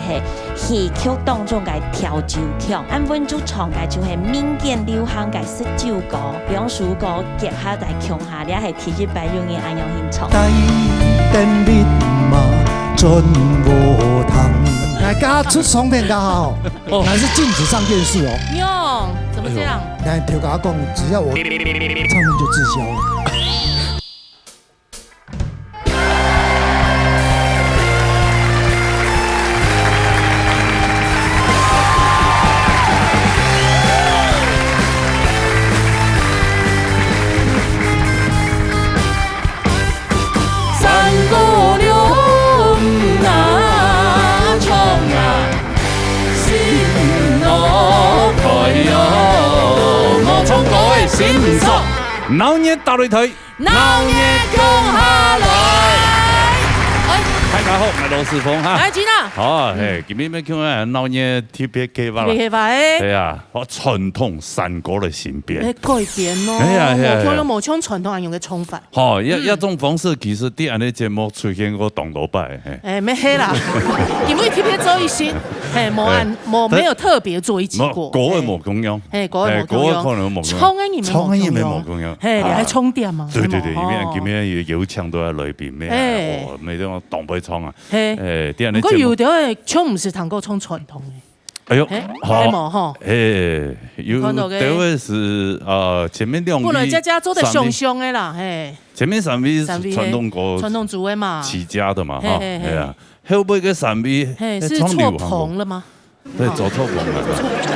是戏曲当中嘅调酒曲，按阮主唱嘅就係民间流行嘅19歌、两首歌结合在曲下，你係提起白用嘅安样獻唱。台灯密码准无通，来刚出唱片刚好，还是禁止上电视哦。哟，怎么这样？来，就跟他讲，只要我唱片就滞销了。闹热打擂台，闹热降下來。大家好，我係羅時豐哈。來，吉娜。好，嘿，今日要講啊鬧熱 TPK 吧啦。TPK 吧，誒。係啊，我傳統山歌嘅新編。改變咯。係啊係啊。冇用冇唱傳統人用嘅唱法。好，一種方式其實啲人嘅節目出現過當多擺。誒，咩黑啦？因為 TPK 做一些，沒有特別做一集過。嗰個冇咁樣。誒，嗰個可能冇。唱嘅嘢冇咁樣。誒，你係充電嘛？對對對，今日有唱到喺裏邊咩？哦，咩啲我當俾唱啊。誒，啲人咧。不過有啲唱唔是tango唱傳統嘅。哎呦，好，有這位是前面兩位。不能家家做得凶凶的啦，嘿。前面三位是傳統歌，傳統組的嘛，起家的嘛，哈，係啊。後邊個三位是錯棚了嗎？對，走錯棚了，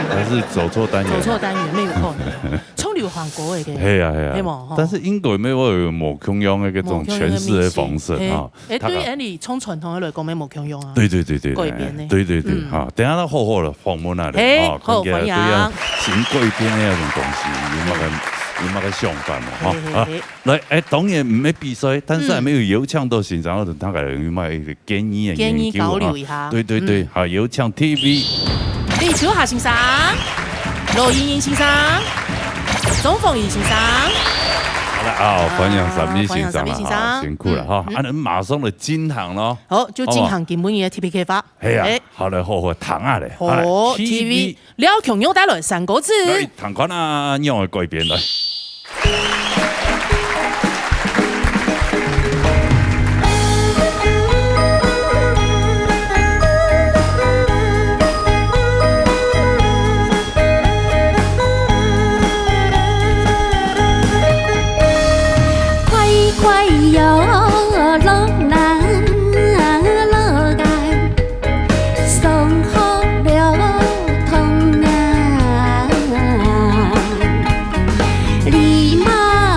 還是走錯單元？走錯單元沒有可能。唱流行歌嘅，係啊係啊，但是應該沒有冇共樣嘅嗰種詮釋嘅方式啊。誒，對於你唱傳統嘅來講，沒冇共樣啊。對對對對，改編嘅。對對對，嚇，等下都好好啦，訪問下你，好歡迎。新改編嘅一種東西，有乜嘅想法嘛？嚇，來誒，當然唔係比賽，但是還沒有唱到現場，我大概有乜建議交流一下。對對對，嚇，有唱 TV。李秋霞先生，羅盈盈先生。鍾鳳儀先生，好啦啊，歡迎三位先生啦，辛苦啦哈！啊，你馬上嚟進行咯。好，就進行今本嘅 TPK 法。係啊，好嚟好好彈下嚟。好 TV 廖瓊勇帶來三個字。嚟彈款啊，讓我改編來。你嘛。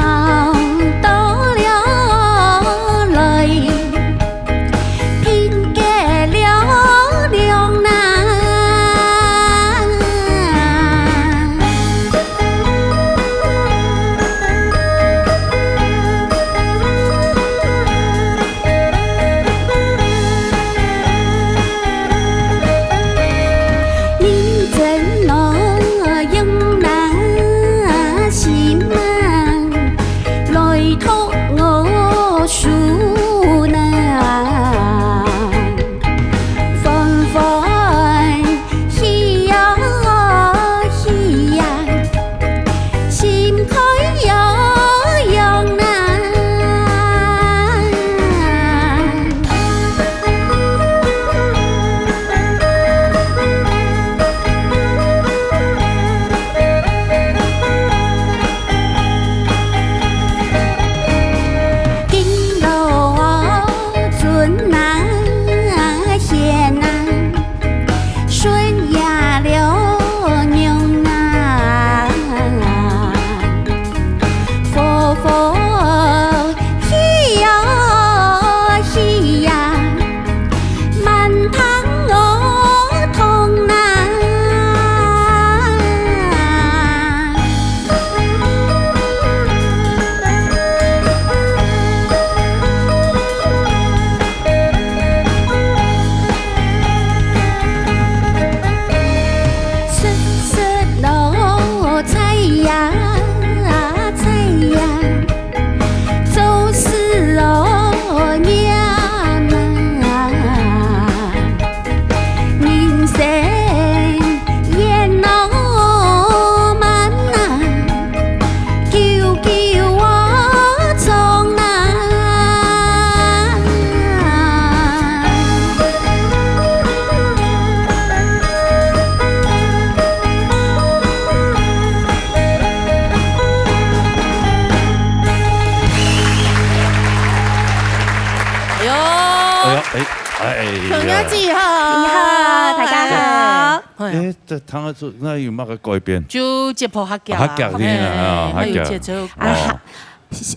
哎呦，同学姐好，你好，大家好。这汤阿叔那有乜个改变？就解剖客家，客家添啊，还有节奏。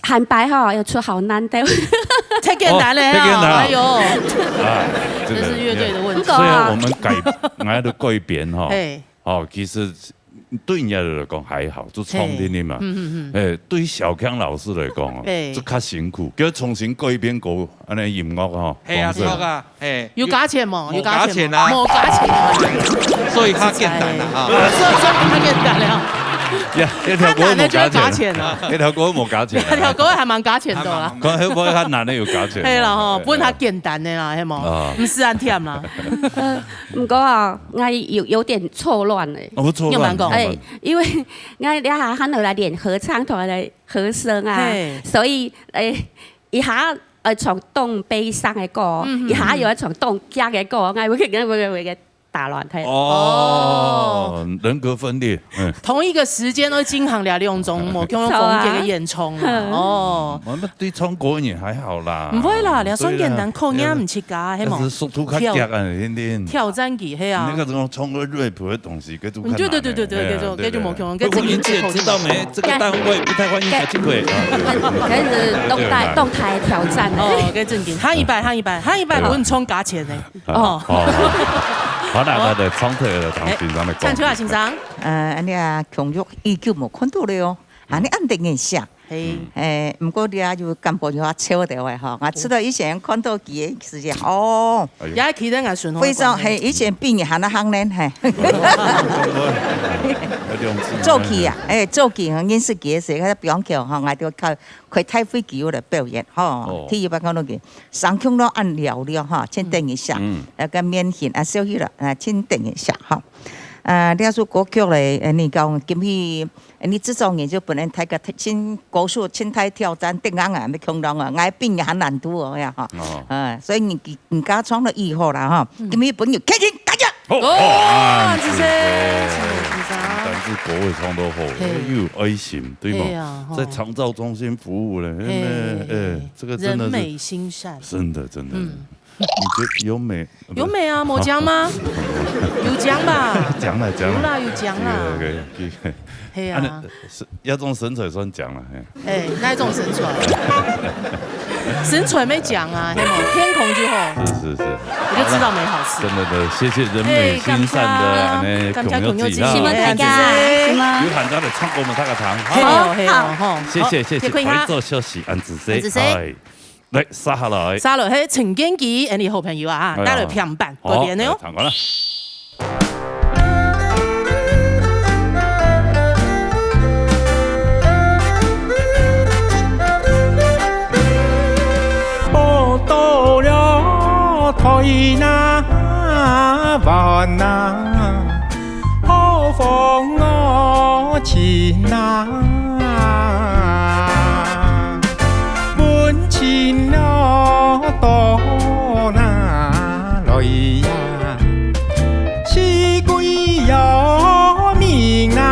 韩白哈要出好难的，太简单了，哎呦，这是乐队的问题。所以我们改编哈，其实。对人家来讲还好，就创听的嘛。对小康老师来讲哦，就较辛苦，叫重新改编过安尼音乐哈。系啊，错啊，有加钱冇？有加钱啊，冇加钱，所以较简单啦哈。所以较简单了。一条歌冇加錢啊！一條歌冇加錢，一條歌係蠻加錢到啦。講起歌較難咧，要加錢。係啦吼，本較簡單嘅啦，係冇，唔是咁甜啦。唔過啊，我有點錯亂誒。我錯亂。誒，因為我哋下可能來練合唱團嘅和聲啊，所以一下從東悲傷嘅歌，一下又從東家嘅歌，我會打亂睇哦，人格分裂。同一個時間都經常聊兩種冇咁樣風格嘅演唱哦。我們對唱歌也還好啦。唔會啦，你雙簡單口音唔切㗎，係冇。速度較急啊，天天。挑戰佢係啊。那個種唱個 rap 嘅東西，繼續看。對，繼續冇講。錄音姐知道沒？這個單位不太歡迎下機會。這是動態挑戰哦，幾正經。下一拜我唱價錢嘅。哦。我拿的唱特的當平常的講。唱出來欣賞。你啊，強弱依舊冇看到了哦，你安定嘅下。唔過你啊，就根本就話超掉嘅哈，我知道以前看到佢嘅時間哦。也記得我順風。非常係以前邊行得行咧係。做戲啊，做戲我認識佢嘅時候，佢表橋哈，我就靠佢睇飛機嚟表演哈，睇一百講到佢上腔都按聊聊哈，先等一下，個面型啊小氣啦，先等一下哈。你要說歌曲嚟，你講今日你這種研究本來睇個先歌數先睇挑戰，定硬啊，咪強到啊，嗌邊很難度哦呀哈，所以你家唱得以後啦哈，今日本要開心大家。哦，謝謝。但是國會唱得好，又有愛心，對嗎？在長照中心服務咧，這個真的是人美心善，真的。你覺得有美？有美啊，冇獎嗎？有獎吧？獎啦，有獎啦。係啊，一種神采算獎啦。那一種神采？神采沒獎啊，係冇天空就好。是，我就知道沒好事。真的，謝謝人美心善的朋友記啊！希望大家有喊到嚟唱歌，我們打個糖。好，謝謝，可以做休息，安子 C。嚟沙下來，係陳建基，你好朋友啊，帶來平板嗰邊呢？唱過啦。我到了台那灣那，好風我前那。前了到哪來呀？是歸有名啊！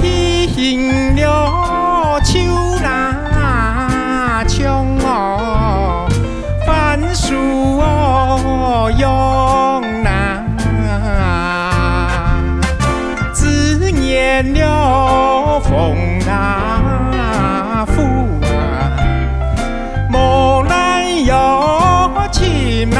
聽了秋那唱哦，番薯哦。用那自念了風啊風啊，無奈有情啊。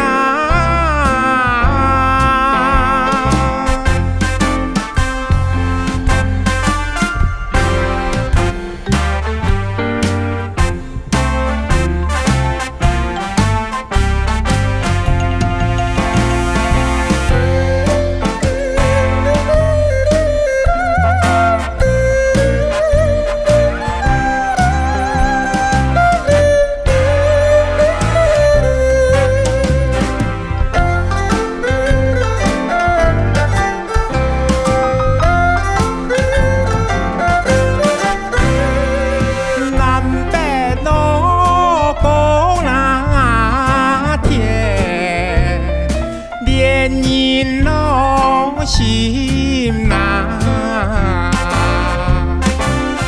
恋人老心难，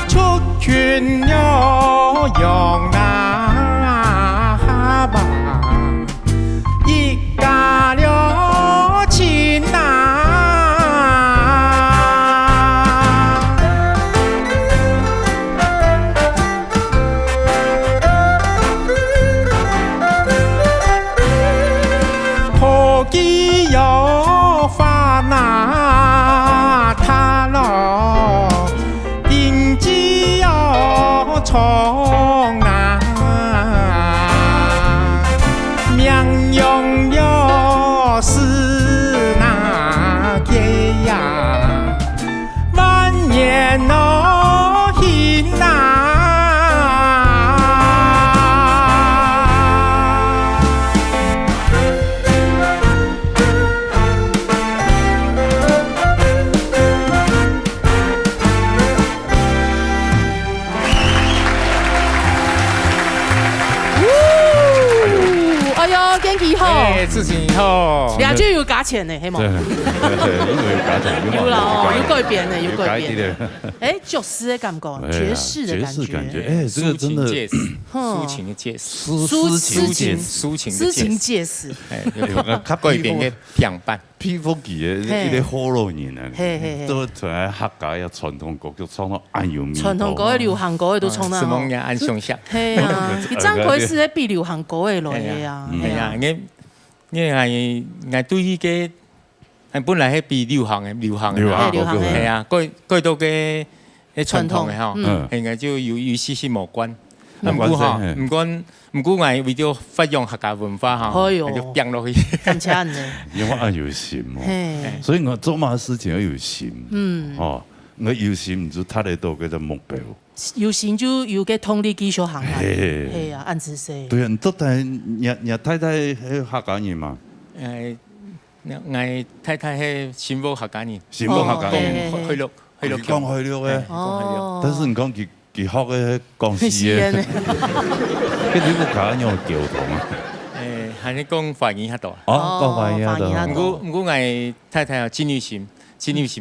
出群要用那吧，一家了亲难。要发那他了，定计要从那，命用了是那个呀，万年老hin那。事情以后，俩就有加钱呢，黑毛。对，因为有加钱，有啦哦，有改变的，有改变的。哎，就是的感觉，爵士的感觉。哎，这个真的，抒情的介词，抒情介词。哎，改变的平板。披风记的一个好老人啊，都从客家呀传统歌曲唱到安有名。传统歌的、流行歌的都唱到。什么呀？按上下。嘿啊，你张奎是比流行歌的来的啊。係啊，我係對於嘅係本來係比流行係啊，改到嘅傳統嘅嗬，係就有息息無關。唔過我為咗發揚客家文化嗬，就變落去。咁慘嘅。因為我有心哦，所以我做乜事情要有心。哦，我有心就睇得到嗰個目標。有心就有個通力繼續行啊，係啊，按子說。對啊，你到底你太太係客家人嘛？我太太係新埔客家人，新埔客家人，去了嘅。哦。但是你講佢學嘅廣西嘅，跟你個客家人有交通啊？係你講華語喺度。哦，講華語喺度。唔過我太太有真有心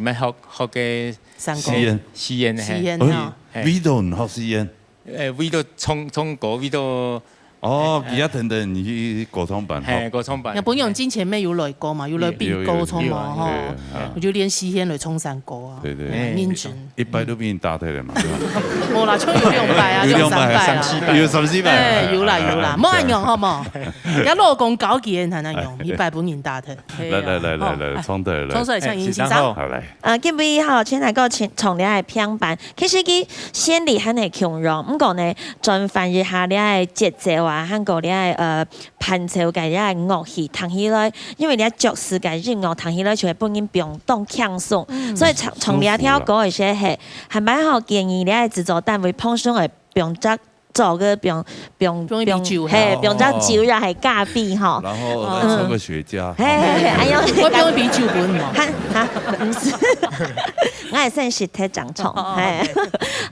咪學嘅詩言係。味道唔學詩言。味道從歌味道。哦，而家等你歌唱班，係歌唱班。日本用之前咩有來過嘛，有來變歌唱嘛，吼，我就練詩言來唱山歌啊，對，認真。一擺都俾人打退了嘛。冇啦，唱有2擺啊，有3擺啊，有3-4擺。有啦，冇人用好冇？而家老公搞幾人才能用，1擺本人打退。來，唱對了。唱出來唱音欣賞。好來。今位吼，現在個從你係平板，其實佢先嚟很係強弱，唔講呢，轉翻一下你係節奏啊，韓國你係伴奏嘅你係樂器彈起來，因為你係爵士嘅音樂彈起來就係本應不用當輕鬆，所以從你係跳歌嘅時候係咪好建議你係製作單位碰上係不用執。做個不用執酒又係咖啡吼，然後做個雪茄，哎呀，我不用啤酒本嘛，唔是，我係先實體掌控，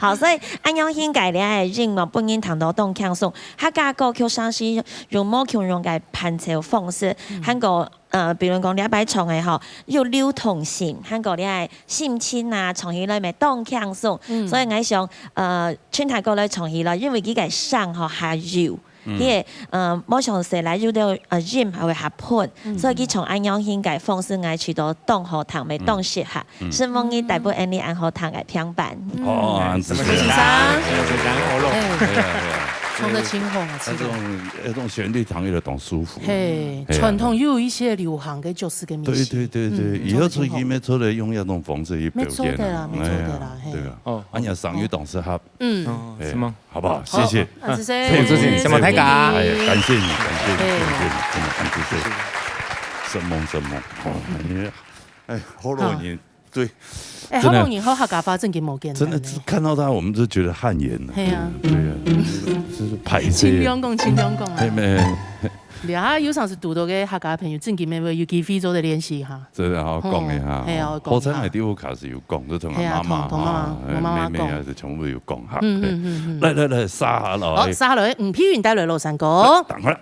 好，所以安樣應該你係音樂本應彈到動輕鬆，客家歌曲上是用冇強用嘅伴奏方式，韓國。比如講你一擺唱嘅吼，要流通性，韓國你係心情啊，唱起來咪當輕鬆，所以我想春台歌來唱起來，因為佢嘅聲吼係柔，佢冇像時來有到音係會合配，所以佢從安樣應該方式愛去到當好彈咪當適合，希望佢大部分你按好彈嘅平板。哦，謝謝唱得清紅啊！那種旋律彈起來當舒服。嘿，傳統又有一些流行嘅爵士嘅明星。對，以後出去咩出來用那種方式去表現。沒錯的啦，對啊。哦，俺家上月董事合。是嗎？好不好？謝謝。謝謝。什麼太假？感謝你，真的，神夢。哎，好多年，對。哎，好多年後客家話真嘅冇見。真的看到他，我們就覺得汗顏了。係啊，對啊，就是排泄。清涼講啊。係咩？你啊，有上次讀到嘅客家朋友，真嘅咩有機會做啲練習嚇。真係好講一下。係啊，好彩係啲卡是有講，都同我媽媽妹妹啊，就全部有講下。嚟，沙下來。好，沙下來，吳飄雲帶來羅山歌。等下。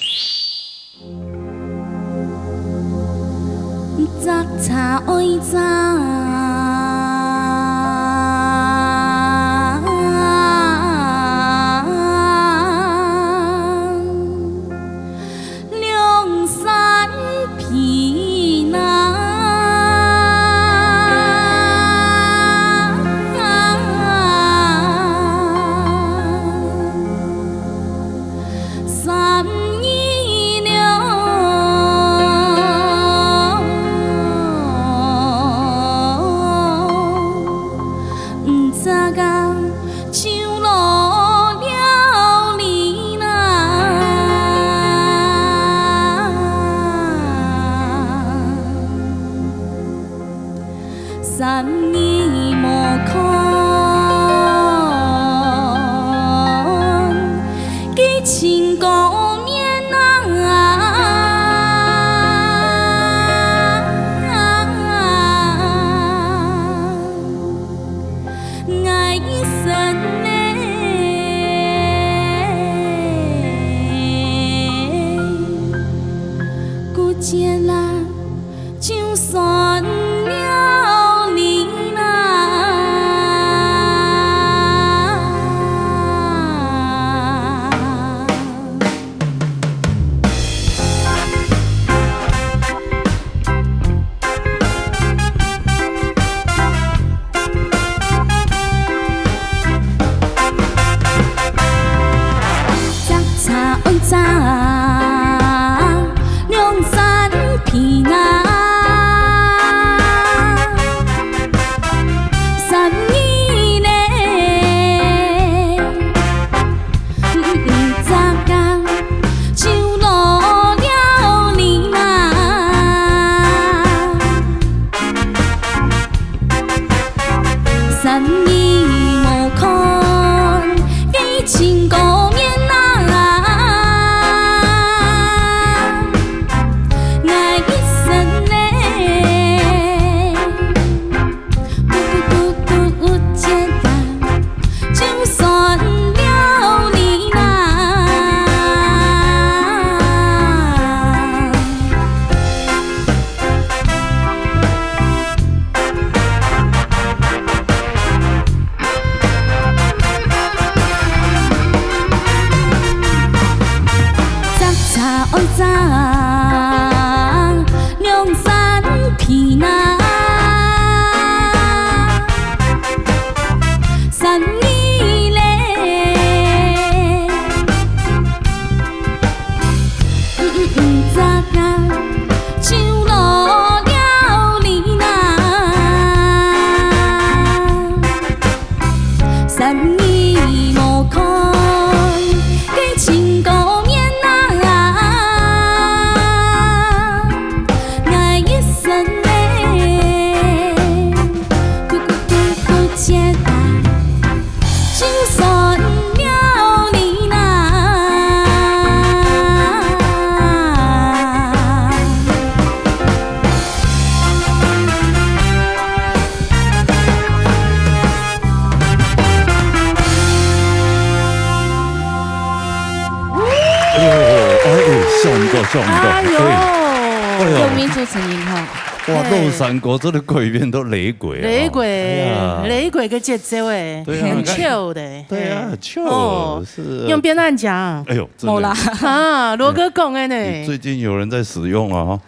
有民族成音哈。哇，肉山国这个鬼片都雷鬼，雷鬼个节奏哎，很 chill 的，对啊 ，chill 是用扁担讲，哎呦，没啦啊，罗哥讲的呢，最近有人在使用啊，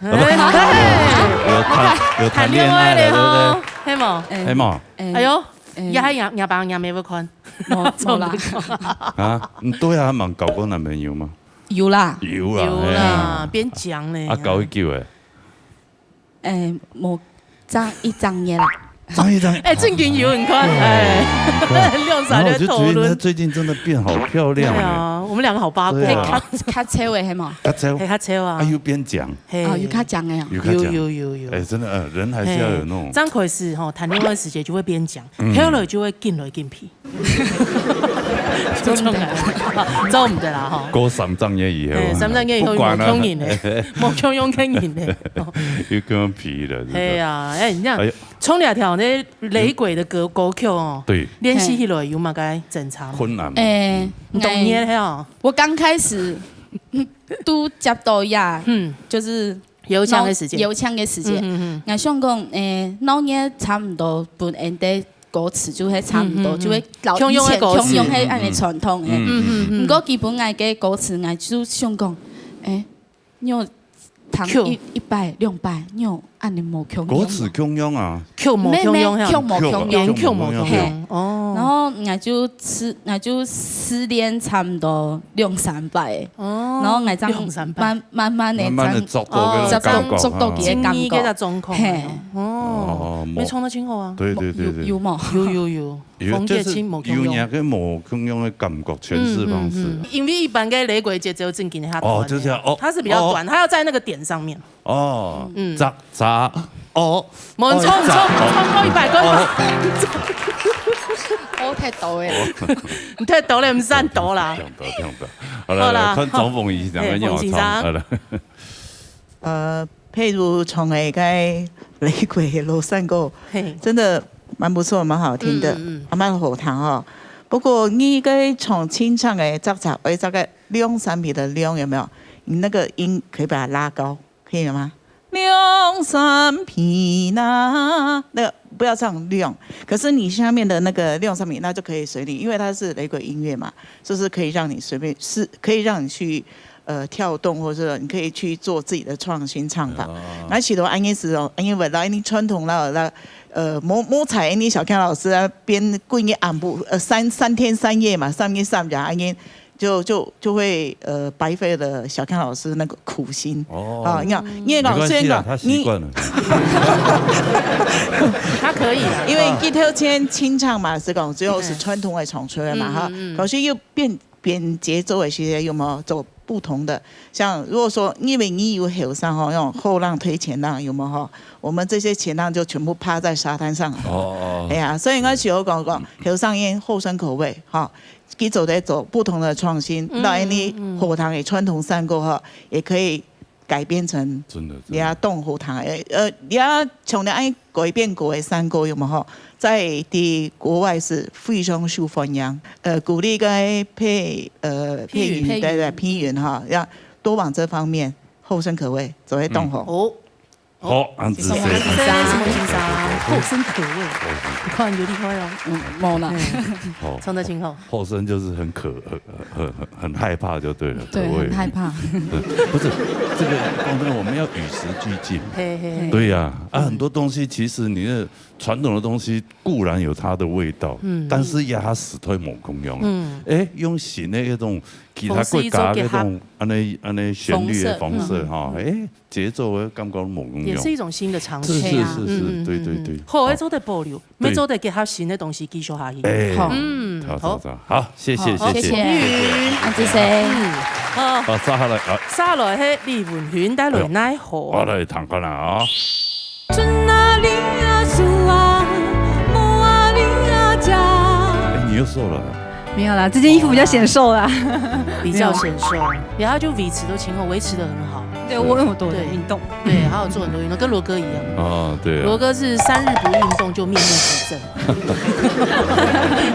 有谈恋爱了，对不对？黑毛，黑毛，哎呦，也还也帮也没不宽，没啦，啊，对啊，蛮搞过男朋友吗？有啦，有啦，边讲呢，啊，搞一句诶。冇张一张耶啦，张一张，最近有很宽，亮闪的头轮。我就觉得她最近真的变好漂亮。对啊，我们两个好八卦。卡车位系嘛？卡车，卡车啊。又边讲，有卡讲的呀。有。哎，真的，人还是要有那种。张奎是谈恋爱时节就会边讲，漂了就会进来进去。真的，走唔得啦哈。過3張嘢以後，3張嘢以後冇強人咧，冇強用強人咧，又更皮了。係啊，你講衝兩條那雷鬼的歌曲哦，對，練習起來有嘛該正常。困難。唔懂嘢係哦。我剛開始都接到呀，就是油枪的时间，油枪的时间。我想讲，老年差不多本因的歌词就会差不多，就会老以前共用迄安尼传统的。不过基本爱嘅歌词，我就想讲，你有弹100、200，你有按你无共用。歌词共用啊，Q 无共用，Q 无共用，Q 无共用。哦。然后我就失恋差不多200-300。哦。然后我这样慢慢的速度嘅感觉。嘅状况。哦。没唱得清楚啊。对。有冇？有。冯介清无共用。有那个无共用的感觉诠释方式。因为一般嘅雷鬼节只有正经的它短。哦，就这样哦。它是比较短，它要在那个点上面。哦。咋？哦。冇人冲高100公分。我太抖诶！你太抖了，唔是按抖啦。听不到。好了，看张凤仪两个人要唱。好了。譬如从那个雷鬼罗山歌，真的蛮不错，蛮好听的，蛮好听哦。不过你个从清唱的杂为这个2-3米的量有没有？你那个音可以把它拉高，可以吗？2-3米呐，那个不要唱量，可是你下面的那个2-3米那就可以随你，因为它是雷鬼音乐嘛，就是可以让你随便可以让你去跳动，或者你可以去做自己的创新唱法。而且都安尼是哦，因为来你传统啦摸彩你小康老师啊编过一暗部3天3夜嘛，3天3夜安尼。就会白费了小康老师那个苦心哦。你看，因为老师他习惯了，他可以了，因为一条线清唱嘛，是讲最后是传统的唱出来嘛哈。可是又变节奏的时候有没有走不同的？像如果说因为你有后上哈，用后浪推前浪有没有哈？我们这些前浪就全部趴在沙滩上。哎呀，所以我有讲后上烟后生口味哈。佢走不同的创新，让你火塘的传统山歌哈，也可以改编成你要动火塘你要从你爱改变过的山歌有冇哈？在国外是非常受欢迎，鼓励个配语对批语哈，要多往这方面后生可畏，走会动火。好，安子生，什么情商？后生可畏，你看有厉害哦。冇啦，唱得清楚。后生就是很害怕就对了，对，很害怕。不是这个，光真我们要与时俱进。对呀，很多东西其实你的传统的东西固然有它的味道，但是压死推冇功用。用新的那种其他国家那种安尼旋律的方式哈，节奏的感觉冇功用。也是一种新的尝试。是，对。好，要做得保留，要做得给他新的东西继续下去。好，谢谢，安子生。好，沙来迄李文轩带来奈何？我来弹看啦啊。你又瘦了？没有啦，这件衣服比较显瘦啦，比较显瘦。然后就维持都前后维持得很好。对，我有多运动，对，还有做很多运动，跟罗哥一样。哦，对。罗哥是3日不运动就面目可憎。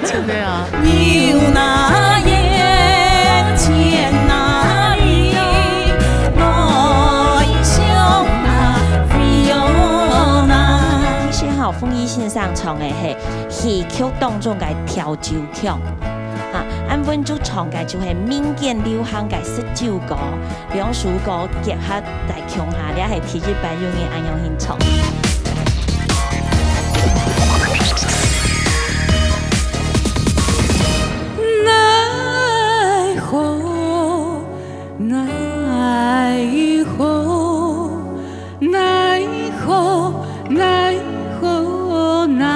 真的啊。有那眼前那里，来向那飞哟那。其实哈，凤仪线上唱的係戲曲當中嘅跳州曲。按本就唱嘅就係民間流行嘅19歌，兩首歌結合在腔下，你係體育班用嘅安樣獻唱。奈何奈何奈何奈何奈。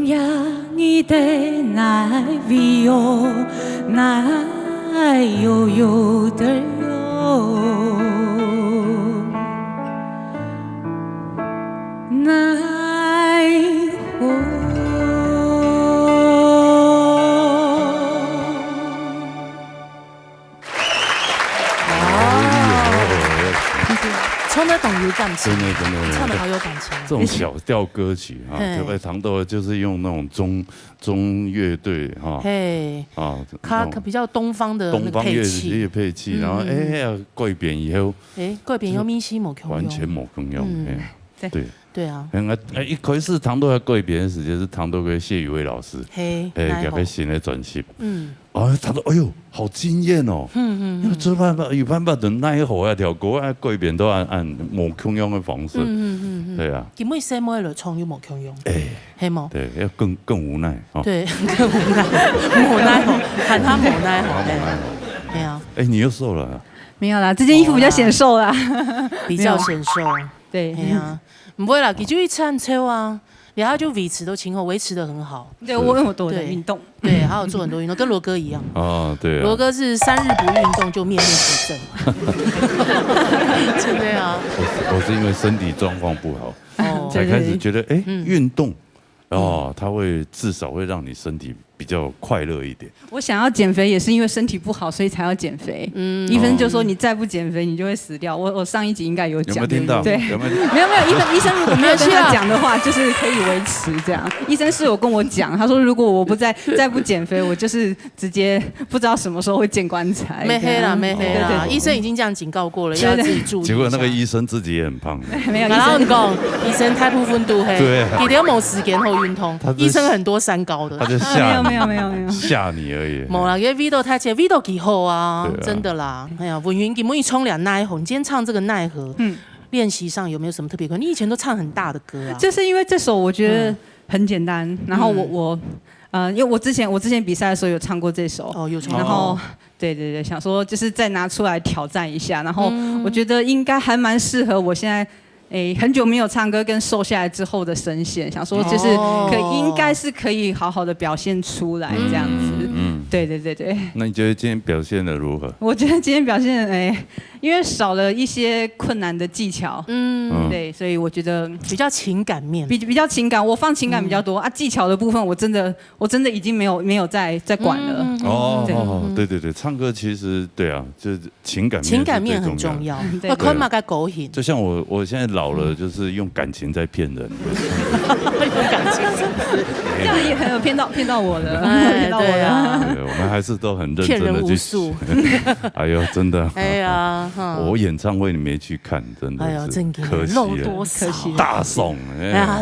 呀，你的奈为哟，奈哟哟的哟，奈何？唱得懂有感情，真的，唱得好有感情。这种小调歌曲啊，特别糖豆就是用那种中乐队哈，嘿，它比较东方的那个配器，配器，然后过一遍以后，过一遍有咪西冇用，完全冇用，对。对啊，一开始糖豆要过一遍的时间是糖豆跟谢宇威老师，给他新的专辑，糖豆，哎呦，好惊艳哦，有办法的奈何啊，条歌啊，过一遍都按冇用的方式，对啊，根本什么来唱又冇用，系冇，对，要更无奈，对，更无奈，冇奈何，喊他冇奈何，对啊，你又瘦了，没有啦，这件衣服比较显瘦啦，比较显瘦，对，哎呀。不会啦，你就一餐抽啊，然后就维持都今后维持得很好。对，我有多的运动，对，还有做很多运动，跟罗哥一样。哦，对啊。罗哥是3日不运动就面目可憎。真的啊。我是因为身体状况不好，才开始觉得运动，它会至少会让你身体比较快乐一点。我想要减肥也是因为身体不好，所以才要减肥。医生就说你再不减肥，你就会死掉。我上一集应该有讲，有没有听到？对，有没有？没有。医生如果没有跟他讲的话，就是可以维持这样。医生是有跟我讲，他说如果我再不减肥，我就是直接不知道什么时候会见棺材。没黑啦。医生已经这样警告过了，要自己注意。结果那个医生自己也很胖。没有，然后你讲医生太不分度黑，对，一定要某时间后运通。医生很多三高的，他就吓没有。吓你而已。冇啦，因为 Vito 太切 ，Vito 几好啊，真的啦。哎呀，文云，你们一冲凉奈何？你今天唱这个奈何，练习上有没有什么特别歌？你以前都唱很大的歌啊。就是因为这首我觉得很简单，然后因为我之前比赛的时候有唱过这首，有唱，然后对，想说就是再拿出来挑战一下，然后我觉得应该还蛮适合我现在。很久没有唱歌，跟瘦下来之后的声线，想说就是应该是可以好好的表现出来这样子。对。那你觉得今天表现的如何？我觉得今天表现因为少了一些困难的技巧，对，所以我觉得比较情感面，比较情感，我放情感比较多啊。技巧的部分，我真的已经没有在管了。对，唱歌其实对啊，就是情感面很重要。我看嘛该狗血。就像我现在老了，就是用感情在骗人。用感情，这样也很有骗到我了。对啊，我们还是都很认真的去。哎呦，真的。哎呀。我演唱会你没去看，真的是可惜了，大送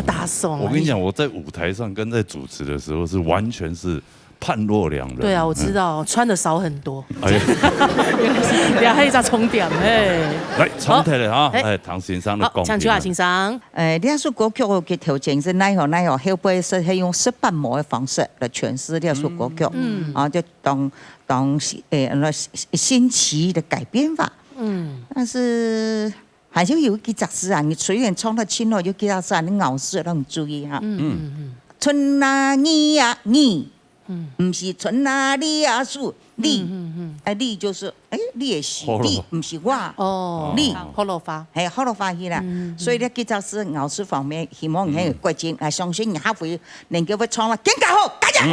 大送！我跟你讲，我在舞台上跟在主持的时候是完全是判若两人。对啊，我知道，穿的少很多。两黑在重点来重提了啊！唐先生的讲，唱秋先生。这首歌曲的条件是奈何，后背是用18模的方式来诠释这首歌曲。就当新奇的改编法。但是还是有几只字啊，你虽然唱得清楚，有几只字啊，你咬字都唔注意哈。春啊你呀你，唔是春啊你呀树你，你就是你的是你，唔是我。你好落发，好落发去啦。所以呢，几只字咬字方面，希望你喺过程，相信你下回能够会唱得更加好，加油！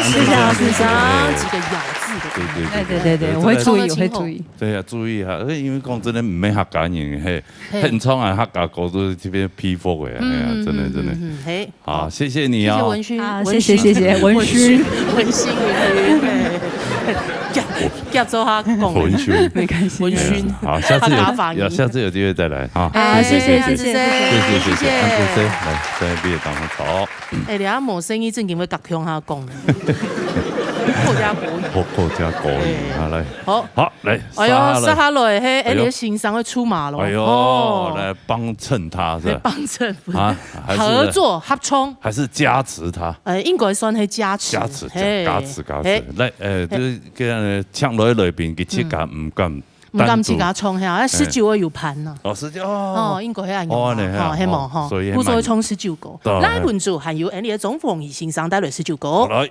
谢谢老师讲几个咬字的。对，我会注意，对啊，注意哈，因为讲真的唔免客家人，很唱啊客家歌都这边批复的，真的。好，谢谢你啊，谢谢文勋，要做他讲文勋，没关系，文勋。好，下次有机会再来啊。谢谢，安先生，来在毕业当中走。你阿某生意正经要隔向他讲。客家国语，来，好来，哎呦，撒下来，你的欣赏会出马了，哎呦，来帮衬他是吧？帮衬啊，合作合冲，还是加持他？应该算係加持，加持，来，就是叫唱落裏邊，佢切間唔敢唔敢自家冲吓，19个有盘呐。19哦，英国迄个哦，希望哈，不所以冲19个。来本组还有安利的中锋以欣赏带来19个。来。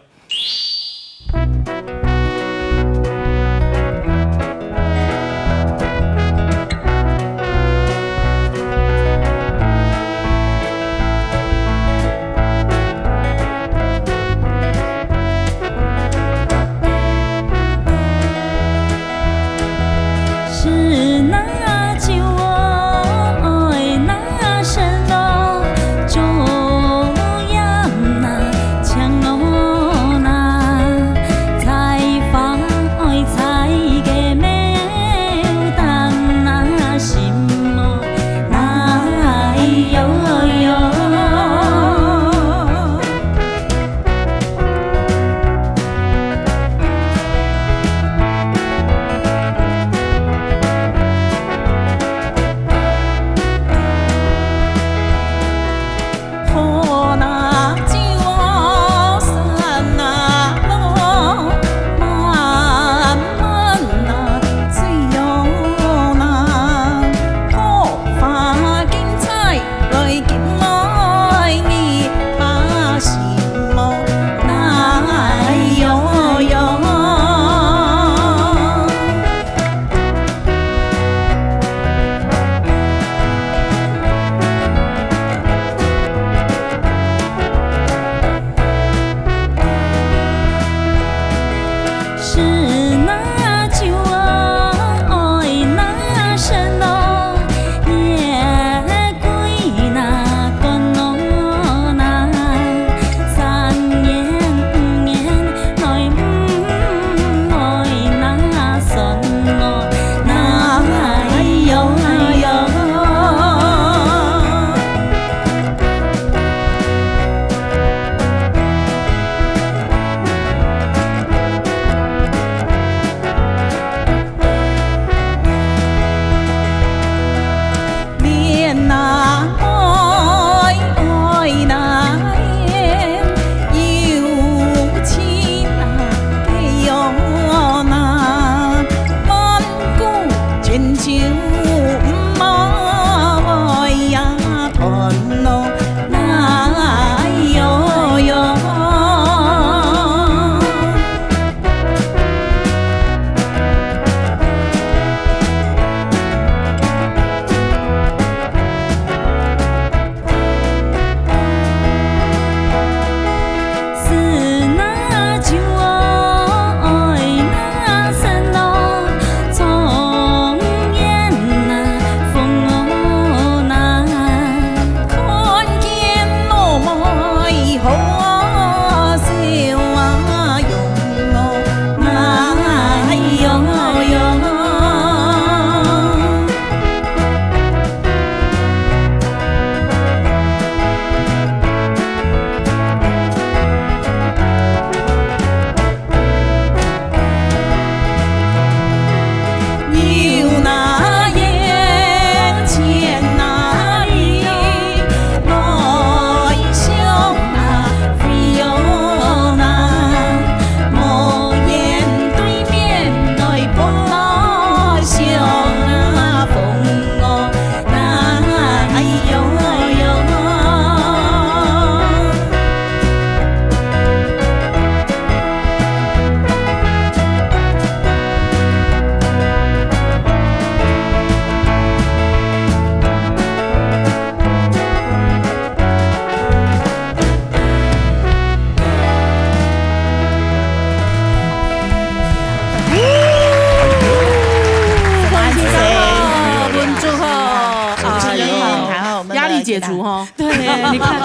解除哈。对，你看，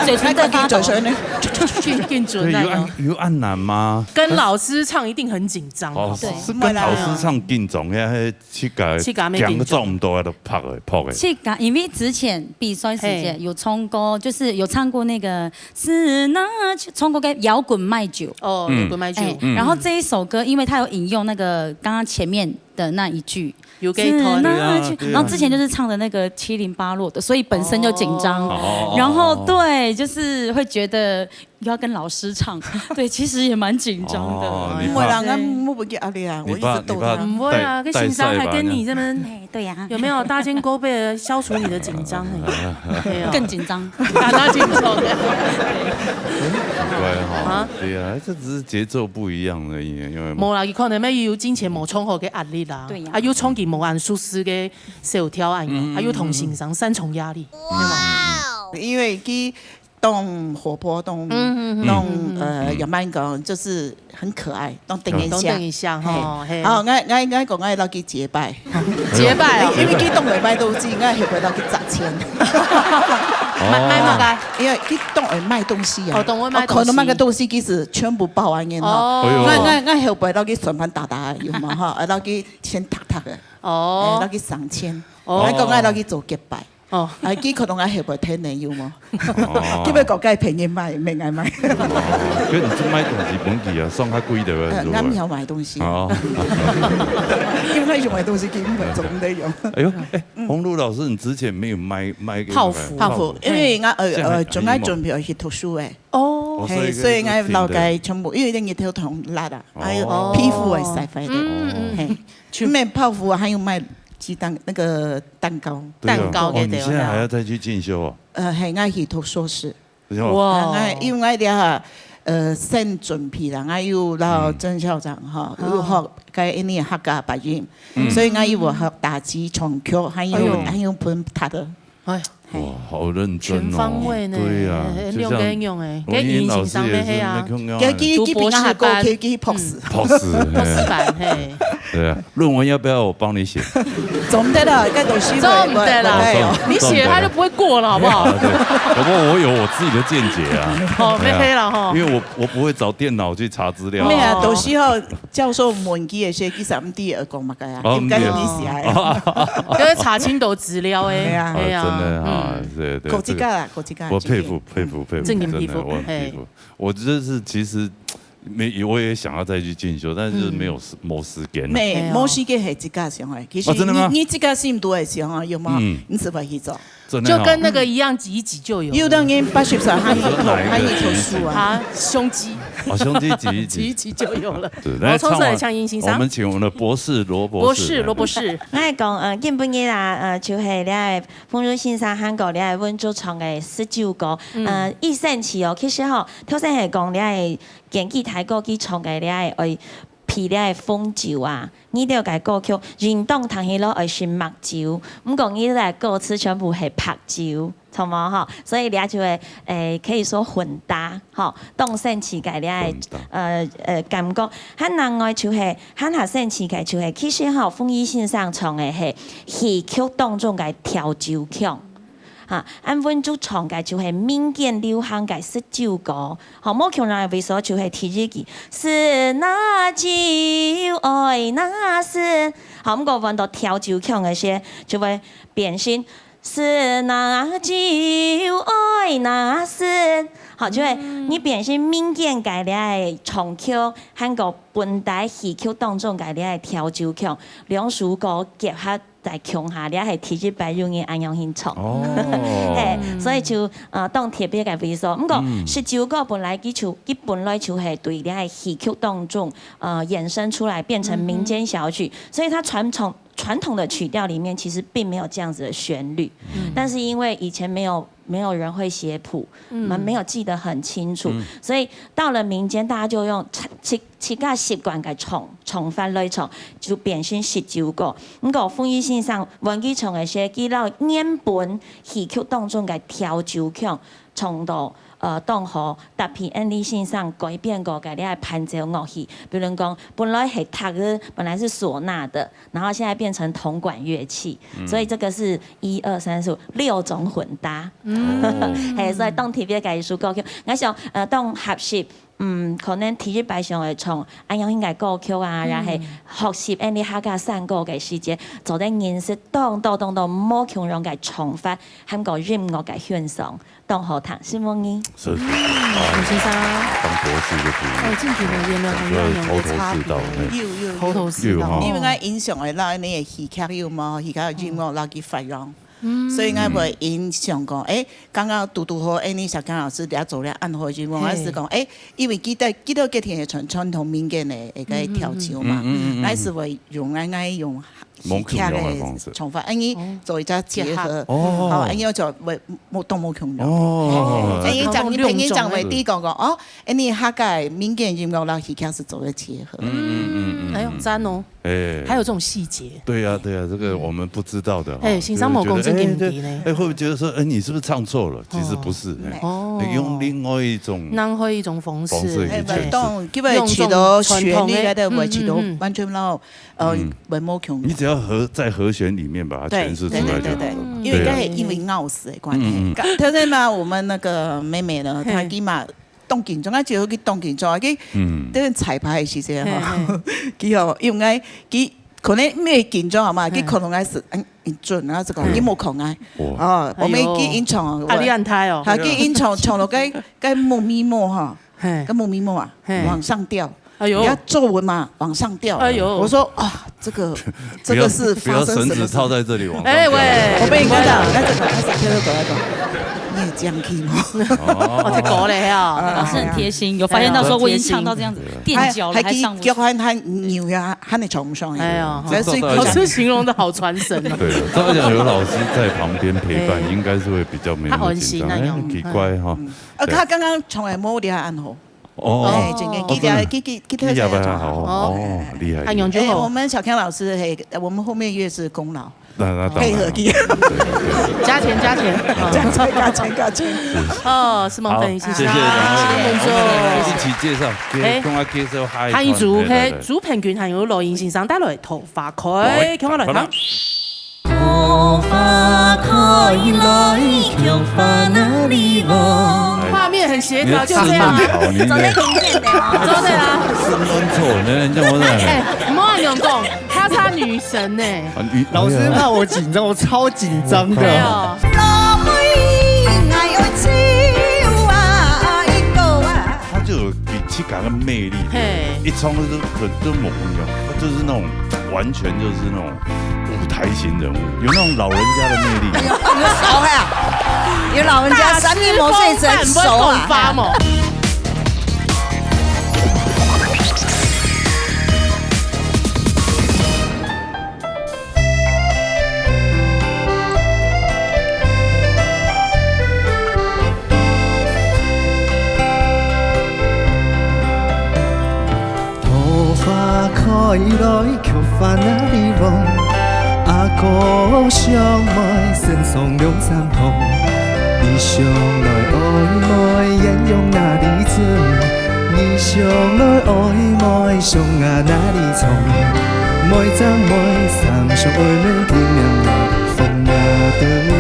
嘴唇在发抖，更准那个。有按难吗？跟老师唱一定很紧张。哦，是跟老师唱紧张，遐去讲讲这么多都拍的。去讲，因为之前比赛时间有唱过，就是有唱过那个是那唱过个摇滚卖酒。哦，摇滚卖酒。然后这一首歌，因为它有引用那个刚刚前面的那一句。有给头然后之前就是唱的那个708落的，所以本身就紧张，然后对，就是会觉得要跟老师唱，对，其实也蛮紧张的。我让俺没不给压力啊，我一直逗他。不会啊，跟欣赏还跟你这么，对呀，有没有搭肩勾背的消除你的紧张？更紧张，打紧张。对哈，对呀，这只是节奏不一样而已，因为冇啦，伊可能要有金錢冇衝好嘅壓力啦，對呀，啊要衝佢冇按舒適嘅小調按，還有同欣賞3重壓力。哇！因為佢動活潑，動要慢講，就是很可愛，動等一下，好，我講我到佢結拜，結拜啊，因為佢動禮拜都知，我係會到佢砸錢。賣乜㗎？因為佢動會賣東西啊，可能賣個東西其實全部包完嘅，我後背到佢順番打有嘛哈，到佢先讀嘅，到佢上千，我講我到佢做結拜。佢可能我後背聽你要嘛，佢咪國家平嘢賣，唔係賣。佢唔知買東西本地啊，送較貴的啊。啱有買東西。因為他用的東西根本就唔得用。哎呦，洪儒老師，你之前沒有賣泡芙，因為我仲喺準備去讀書誒。哦，所以我留計全部，因為啲嘢都同辣啊，還有皮膚係曬廢的。全面泡芙還有賣。雞蛋那個蛋糕嘅你現在還要再去進修啊？係我去讀碩士。哇！因為我哋嚇先準備啦，我要到曾校長嚇，要學嘅一年客家白語，所以我要學打擊長曲，還有盤塔的。哇，好認真哦！全方位呢，對呀，用跟用誒，跟語言上面係啊，讀博士班，博士班嘿。對啊，論文要不要我幫你寫？做唔得啦，而家讀書做唔得啦，你寫他就不會過了，好不好？不過我有我自己的見解啊。哦，沒黑了哈。因為我不會找電腦去查資料。咩啊？讀書後教授問幾嘢寫，其實唔啲嘢講乜嘅呀？點解你寫啊？跟查清度資料誒。係啊，真的啊。對，國家，我佩服，真的，我很佩服。我就是其實我也想要再去進修，但是沒有時間。冇時間係自家想嘅，其實你自家心都係想啊，有冇？你是否去做？就跟那個一樣，擠一擠就有。有的人80歲還有讀書啊，胸肌。胸肌擠一擠就有了。我從這裡向欣賞。我們請我們的博士羅博士。羅博士。我係講近半日啦，就係你係豐乳先生韓國你係溫州唱嘅19個一星期哦，其實吼頭先係講你係建議泰國去唱嘅你係為譬你係風酒啊，你都要改歌曲運動堂起落係是目酒，唔講你嚟歌詞全部係拍酒。同冇哈，所以你就會可以說混搭，吼，動身詞嘅你係感覺，喺另外就係喺下身詞嘅就係，其實吼豐乳先生唱嘅係戲曲當中嘅調酒曲，嚇，按溫州唱嘅就係民間流行嘅19歌，吼，冇強人為所就係提日記，是那酒愛那是，好，咁個揾到調酒曲嘅些就會變身。是那酒愛那是，好，就係你變成民間嘅你係唱曲，韓國本地戲曲當中嘅你係調酒曲，兩首歌結合在腔下，你係提日白用嘅安樣去唱，所以就當特別嘅為數。唔過19個本來佢本來就係對你係戲曲當中衍生出來變成民間小曲，所以它傳統的曲調裡面其實並沒有這樣子的旋律，但是因為以前沒有人會寫譜，沒有記得很清楚，所以到了民間，大家就用自家習慣嘅唱法來唱，就變成19個。咁個豐乳先生揾佢唱嘅些，佢到原本戲曲當中嘅調酒曲唱到。當好特別安利先生改變過嘅，你係伴奏樂器，比如講本來係塔嘅，本來是嗩吶的，然後現在變成銅管樂器，所以這個是1、2、3、4、6種混搭，係所以當特別嘅藝術歌曲，我想當合適。可能体育班上会從安陽應該歌曲啊，然後學習你客家山歌嘅時節，做啲認識當冇強讓嘅重發，喺個音樂嘅欣賞，當好談，是冇呢？是。吳先生，當博士就可以。近幾年有沒有很讓人嘅差別？頭頭是道。因為我影響嘅啦，你嘅戲劇要嘛，而家音樂拉佢發揚。所以我會影響講，剛剛拄好，你小剛老師倆做了暗號音樂，我是講，因為記得嗰天係傳統民間嘅一個跳橋嘛，我是會用戲劇嘅重發，你做一隻結合，好，你要做冇動冇強用，你平時講為啲講，你客家民間音樂啦，戲劇是做一個結合，哎呦，讚哦！還有這種細節。對呀，這個我們不知道的。欣賞某公斤給你呢？會不會覺得說，你是不是唱錯了？其實不是，你用另外一種方式去詮釋。用這種旋律嚟的維持到完全冇冇強。你只要在和弦裡面把它詮釋出來就好了。因為因為拗死的關係。頭先嘛，我們那個妹妹呢，她起碼。當建築啊，最好佢當建築，佢啲彩排時陣嗬，佢好因為佢可能咩建築係嘛，佢可能係是準啊，這個佢冇窮啊，我咪佢演唱，阿李安泰哦，佢演唱唱到佢冇咪摸哈，佢冇咪摸啊，往上吊，哎呦，要作文嘛，往上吊，哎呦，我說啊，這個是不要繩子套在這裡往上吊，哎喂，我俾你講就，那這個那個。這樣去嗎？我聽過咧啊，老師很貼心，有發現到說我已經唱到這樣子墊腳了，還上不去。腳還扭呀，還得衝上。哎呀，老師形容得好傳神哦。對，照講有老師在旁邊陪伴，應該是會比較沒那麼緊張。很奇怪哈。他剛剛從來冇啲暗號。哦，記得好，厲害。我們小康老師我們後面也是功勞。配合佢，加錢。哦，是孟芬，謝謝孟總，一起介紹，跟我介紹下一組係主評權係由羅燕先生帶來桃花開，跟我來聽。桃花開來，菊花那裡旺。畫面很協調，就這樣。昨天聽見的嗎？昨天啊。是弄錯，人家我在。莫安永講，她是女神呢。老師怕我緊張，我超緊張的。他就有氣感跟魅力，一衝就猛用，就是那種完全就是那種舞台型人物，有那種老人家的魅力。有熟呀，有老人家三面魔碎真熟啊。開來菊花那裡旺，阿哥上來身上兩三行，你上來曖昧豔陽那裡轉，你上來曖昧上牙那裡藏，每張每三上曖昧天亮了，風那得用。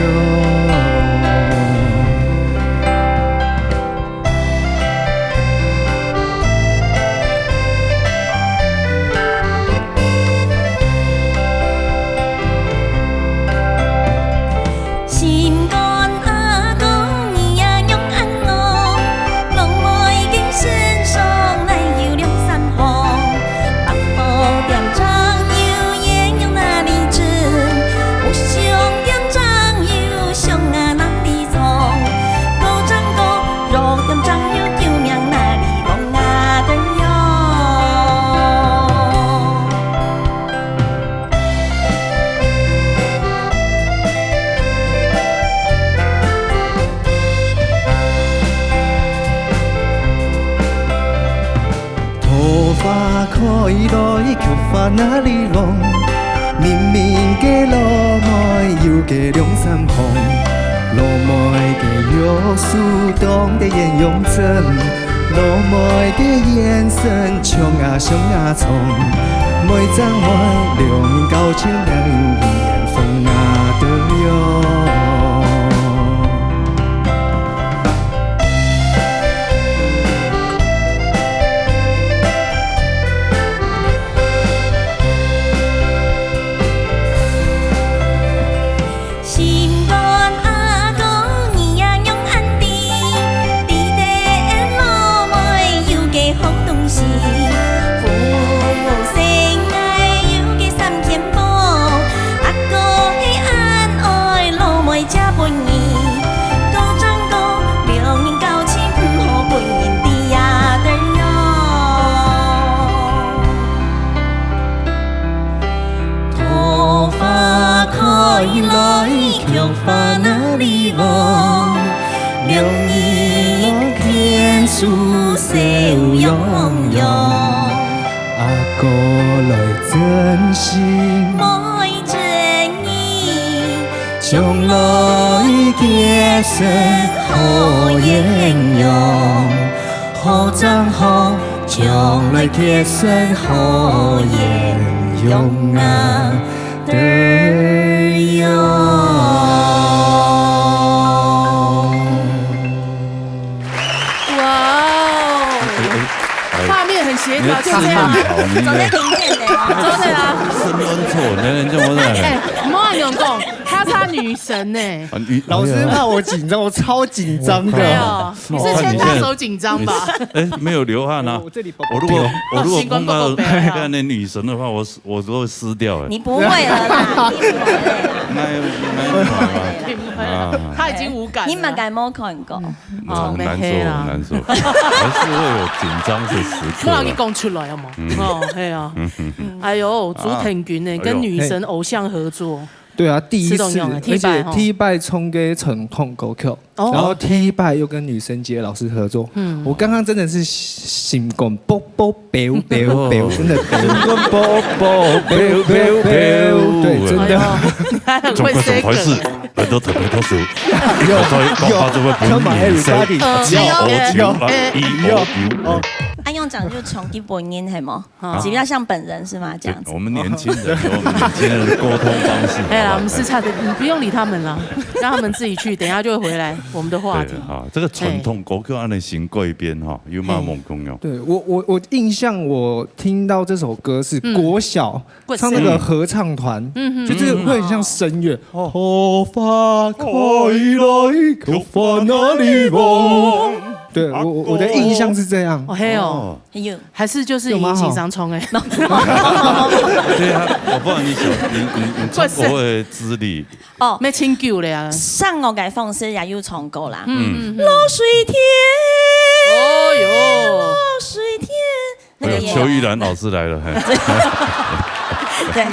那裡浪，綿綿嘅落梅要嘅兩三行，落梅嘅玉樹當地豔陽真，落梅嘅眼神像啊像啊蟲，每張我兩面高清兩眼風啊得用。事笑容容，阿哥来真心，爱正义，将来结成好艳阳，好丈夫将来结成好艳阳啊，对哟。协调就这样，走在平面的，真的啊，是乱错，人家我哎，莫用讲，她是他女神呢。老师怕我紧张，我超紧张的。对哦，你是牵他手紧张吧？哎，没有流汗啊。我如果碰到那女神的话，我都会湿掉哎。你不会了啦，他已经无感。你们敢摸看过？很难受，很难受，还是会有紧张的时刻。不让你讲出来好吗？哦，对啊。哎呦，朱婷君呢，跟女神偶像合作。对啊，第一次，而且 T 拜冲给成痛狗 Q， 然后 T 拜又跟女神节老师合作。我刚刚真的是心肝啵啵飙飙飙，真的心肝啵啵飙飙飙，对，真的。怎么回事？人都特别特殊，有就会不女生。安用讲就从第本音系吗？比较像本人是吗？这样子。我们年轻人有我们年轻人的沟通方式。哎呀，我们是差的，你不用理他们了，让他们自己去，等一下就会回来我们的话题。好，这个传统国歌案的行过一遍哈，有蛮猛功用。对我印象，我听到这首歌是国小唱那个合唱团，就是会很像声乐。头发开来，头发哪里忘？对我的印象是这样。哦嘿哦，还是就是以情商冲哎。对啊，我不知道你中国的资历哦，没清究了呀。上我改放肆也有唱过啦。落水天，哦哟，落水天，那个邱玉兰老师来了。对。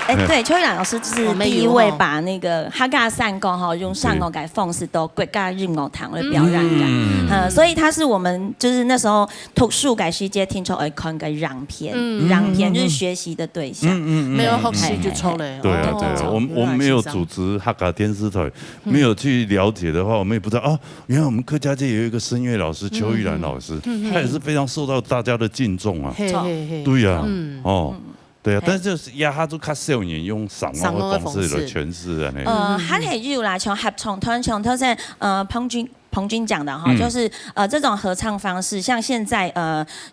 哎，对，邱玉兰老师就是第一位把那个客家散歌哈用上乐改放肆到国家音乐堂来表演的，所以他是我们就是那时候读书改世界听出来看个让片，让片就是学习的对象，没有学习就错了。对啊，对啊，我们没有组织客家电视台，没有去了解的话，我们也不知道哦，原来我们客家界有一个声乐老师邱玉兰老师，他也是非常受到大家的敬重啊。对呀，哦。对啊，但是就是亚哈就较少年用上乐的方式来诠释啊。还係有啦，像合唱团，像头先彭君讲的哈，就是这种合唱方式，像现在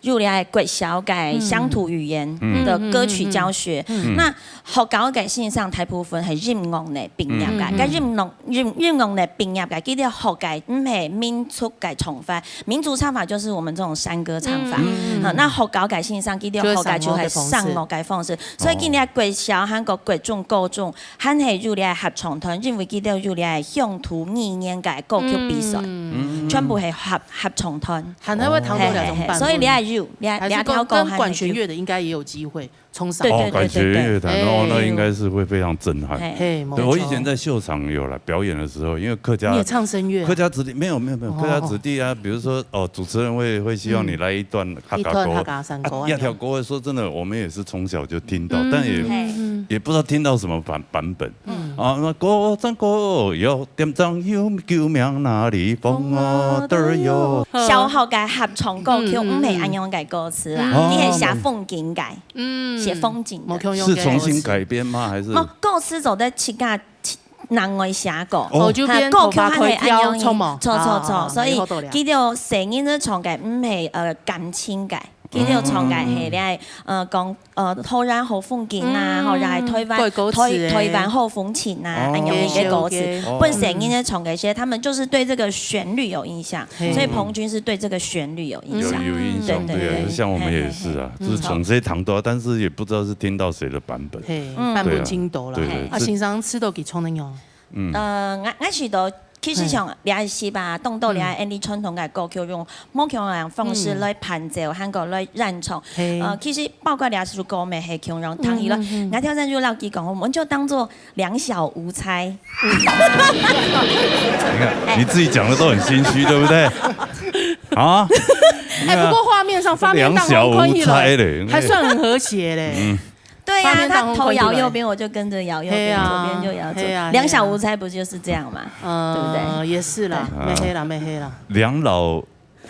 入来国小改乡土语言的歌曲教学，那學校嘅線上大部分係音樂嘅併入嘅，咁音樂嘅併入嘅，佢哋學嘅唔係民族嘅唱法，民族唱法就是我們這種山歌唱法，那學校嘅線上佢哋學嘅就係上樂嘅方式，所以佢哋國小、韓國國中、高中，係係入嚟合唱團，因為佢哋入嚟鄉土語言嘅歌曲比賽。全部係合唱團，喊他會彈得了怎麼辦？所以你係要，你要跟管弦樂的應該也有機會衝上。管弦樂團哦，那應該是會非常震撼。對，我以前在秀場有了表演的時候，因為客家，你也唱聲樂，客家子弟沒有，客家子弟啊，比如說哦，主持人會希望你來一段客家歌，一條歌，說真的，我們也是從小就聽到，但也不知道聽到什麼版本。啊，那歌唱歌有點唱有救命哪裡風啊都有。小學嘅合唱歌曲唔係按樣嘅歌詞啦，你係寫風景嘅，寫風景嘅。是重新改編嗎？還是？歌詞就得設計人為寫過，歌曲係按樣錯，所以佢哋成日都唱嘅唔係感情嘅。佢哋唱嘅係你係講突然好風景啊，或者係推翻後風情啊，咁樣嘅歌詞。本成日唱嘅些，他們就是對這個旋律有印象，所以彭君是對這個旋律有印象。有印象，對啊，像我們也是啊，就是從這堂多，但是也不知道是聽到誰的版本，版本清多啦。啊，先生吃到幾衝的樣？我知道。其實像你是吧，當到你係啲傳統嘅歌曲用冇強人方式來伴奏，韓國來演唱。其實包括你是歌迷係強人唐伊啦，我挑戰就老幾講，我們就當做兩小無猜。你看你自己講的都很心虛，對不對？啊，哎，不过画面上发面当红可以了，还算很和谐嘞。对呀，他头摇右边，我就跟着摇右边，左边就摇左边。两小无猜不就是这样吗？对不对？也是啦，没黑了，没黑了。两老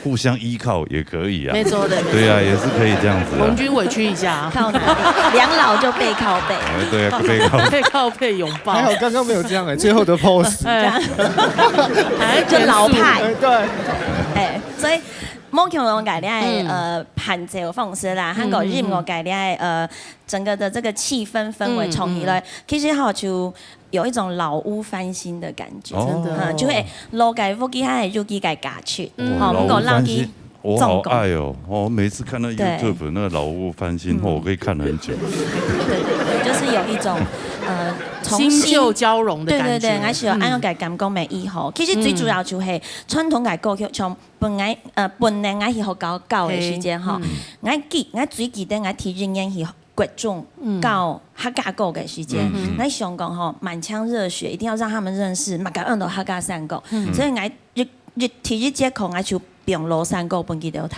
互相依靠也可以啊，没错的。对啊，也是可以这样子。盟军委屈一下，靠哪里？两老就背靠背。对啊，背靠背拥抱。还好刚刚没有这样最后的 pose， 就老派。对，所以。冇強龍改咧伴奏方式啦，韓國音樂改咧整個的這個氣氛氛圍從起來，其實好就有一種老屋翻新的感覺，真的，就會老改屋企係入機改加去，好，唔講老機。我好愛哦！我每次看到 YouTube 那個老屋翻新後，我可以看很久。對，就是有一種新舊交融的感覺。對，我是有按樣嘅感覺嘅以後，其實最主要就係傳統嘅歌曲，從本年我係學搞嘅時間吼，我最記得我提人演係國中搞客家歌嘅時間，我想講吼滿腔熱血，一定要讓他們認識馬家埒到客家山歌，所以我提一節課我就用羅山歌本記得讀。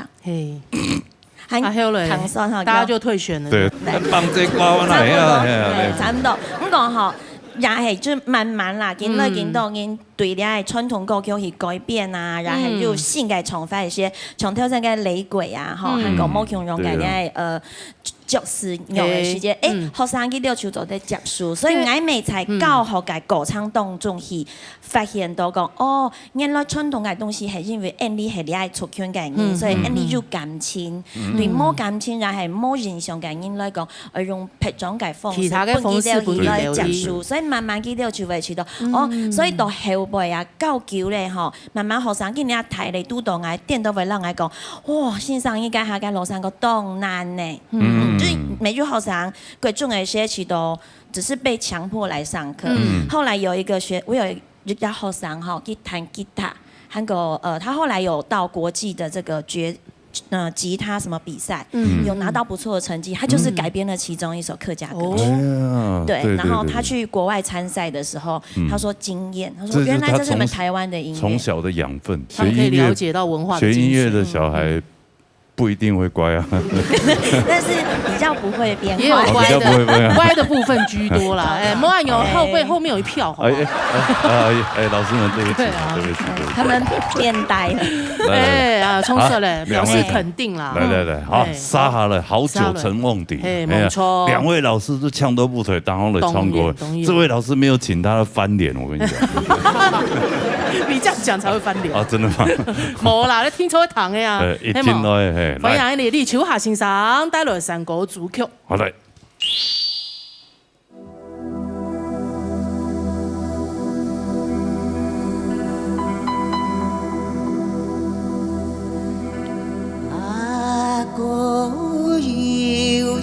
唐山大家就退選了。對，放這歌來啊！差唔多，咁講吼，也係就慢慢啦，見到因對咧傳統歌曲去改變啊，然後就新嘅創發一些，從挑戰嘅雷鬼啊，吼，韓國冇強用嘅咧爵士樂嘅時間，學生佢哋就做啲接觸，所以我咪才教學嘅歌唱當中去發現到講，哦，原來傳統嘅東西係因為你係愛出圈嘅人，所以你要感情，對冇感情然係冇印象嘅人來講，用別種嘅方式，本來接觸，所以慢慢佢哋就會知道，哦，所以到後輩啊，較久咧吼，慢慢學生佢哋睇嚟督導我，電到會讓我講，哇，先生依家下嘅羅山歌當難呢。就是每個學生貴重嘅學期都只是被強迫來上課。後來有一個我有一個學生哈，去彈吉他，韓國他後來有到國際的這個吉他什麼比賽，有拿到不錯的成績。他就是改編了其中一首客家歌曲，對。然後他去國外參賽的時候，他說驚豔，他說原來這是你們台灣的音樂，從小的養分，他可以了解到文化的精髓。學音樂的小孩。不一定會乖啊，但是比較不會變壞，也有乖的，乖的部分居多啦。哎，莫安有後面有一票，好嗎？老師們對不起，對不起，他們變呆了。哎啊，充實了，表示肯定啦。來，好，沙下了，好久成夢底。哎，沒錯。兩位老師都槍都不退，當紅的唱歌。這位老師沒有請他翻臉，我跟你講。你這樣講才會翻臉。啊，真的嗎？冇啦，你聽錯一堂嘅呀。一聽到嘅，歡迎你李秋霞先生帶來山歌組曲。好嚟。阿哥有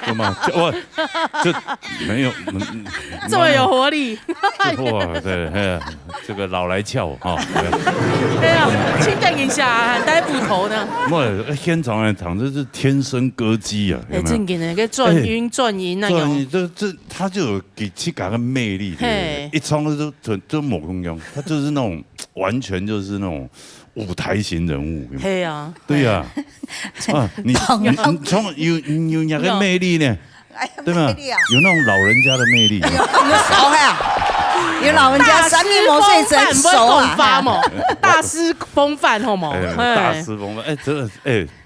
什么？我就没有这么有活力。哇，对，这个老来俏哈。对啊，清淡一下，带斧头呢。不，现场来讲，这是天生歌姬啊。哎，正经的，个转晕转音那种。这他就有给气感跟魅力，一唱就某公用，他就是那种完全就是那种。舞台型人物，对啊，对呀，啊，你从有哪个魅力呢？对吗？有那种老人家的魅力，有熟呀，有老人家3年磨碎针熟啊，大师风范，好吗？大师风范，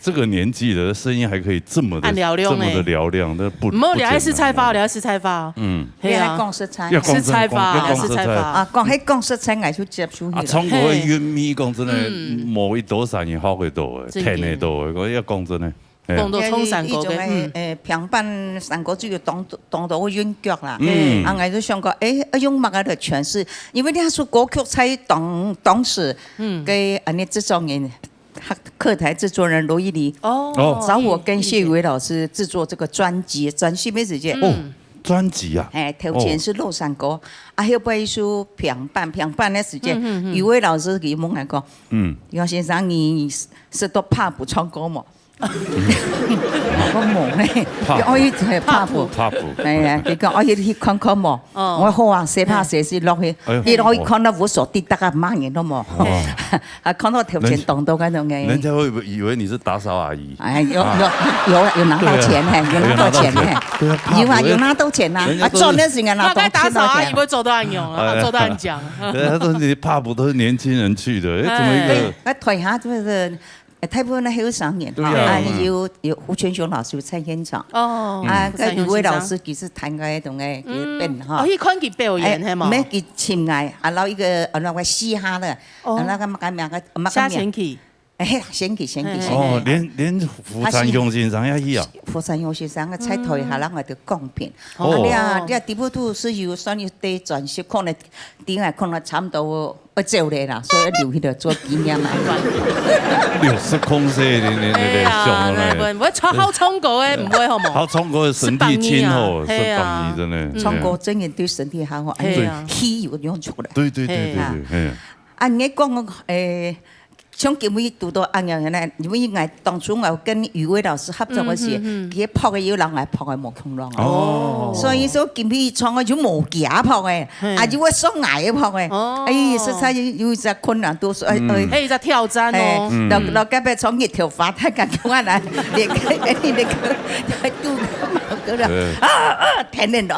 这个年纪的声音还可以这么的嘹亮，那不冇聊是菜花，聊是菜花，你还讲食材，是菜花，是菜花啊，讲食材藝術接觸去。中國嘅粵語講真係冇一多散嘢好嘅多嘅，聽得多嘅，我一講真咧。講到沖山歌嘅，平板山歌主要當到個韻腳啦。啊，我就想講，用乜嘢嚟詮釋？因為你說歌曲在當時，嘅你製作人。客台制作人羅一離找我跟謝宇威老師製作這個專輯咩時間？專輯啊！頭前是落山歌，後背一首平板的時間，宇威老師佢問我講，楊先生你是都怕不唱歌嘛？我冇咧，我以前係怕不，係啊，佢講我要去看看嘛，我好啊，寫怕寫是落去，你可以看到我所跌得啊乜嘢都冇，啊看到頭前動到嗰種嘅，人家會以為你是打掃阿姨，有拿到錢嘅，有拿到錢嘅，有拿到錢啊，做那時間拿到錢。打掃阿姨會做到很用啊，做到很講。他說你怕不都是年輕人去的，怎麼一個？台下就是台灣的好商演，有胡全雄老師在現場，跟余威老師其實彈個種嘅變哈。哦，佢看佢表演係嘛？咩佢簽藝，然後一個那個嘻哈的，那個夏前期。先期。哦，連釜山雄先生也一樣。釜山雄先生嘅在台下，然後就講片。你地步都是有算有啲專輯，可能點解可能差唔多要走嚟啦，所以留起嚟做紀念啊。60公尺你上來，唔會好唱歌嘅，唔會好冇。好唱歌身體真好，是幫你真的。唱歌真係對身體好，氣有用出來。對。啊，你講像今日讀到安陽人咧，因為我當初我跟余威老師合作嗰時，佢拍嘅有人係拍嘅冇空浪啊，所以說今日唱嘅就冇假拍嘅，啊就會雙崖拍嘅，實在有隻困難都係，係一隻挑戰哦。老隔壁唱一條發，他講講啊，你都天然的，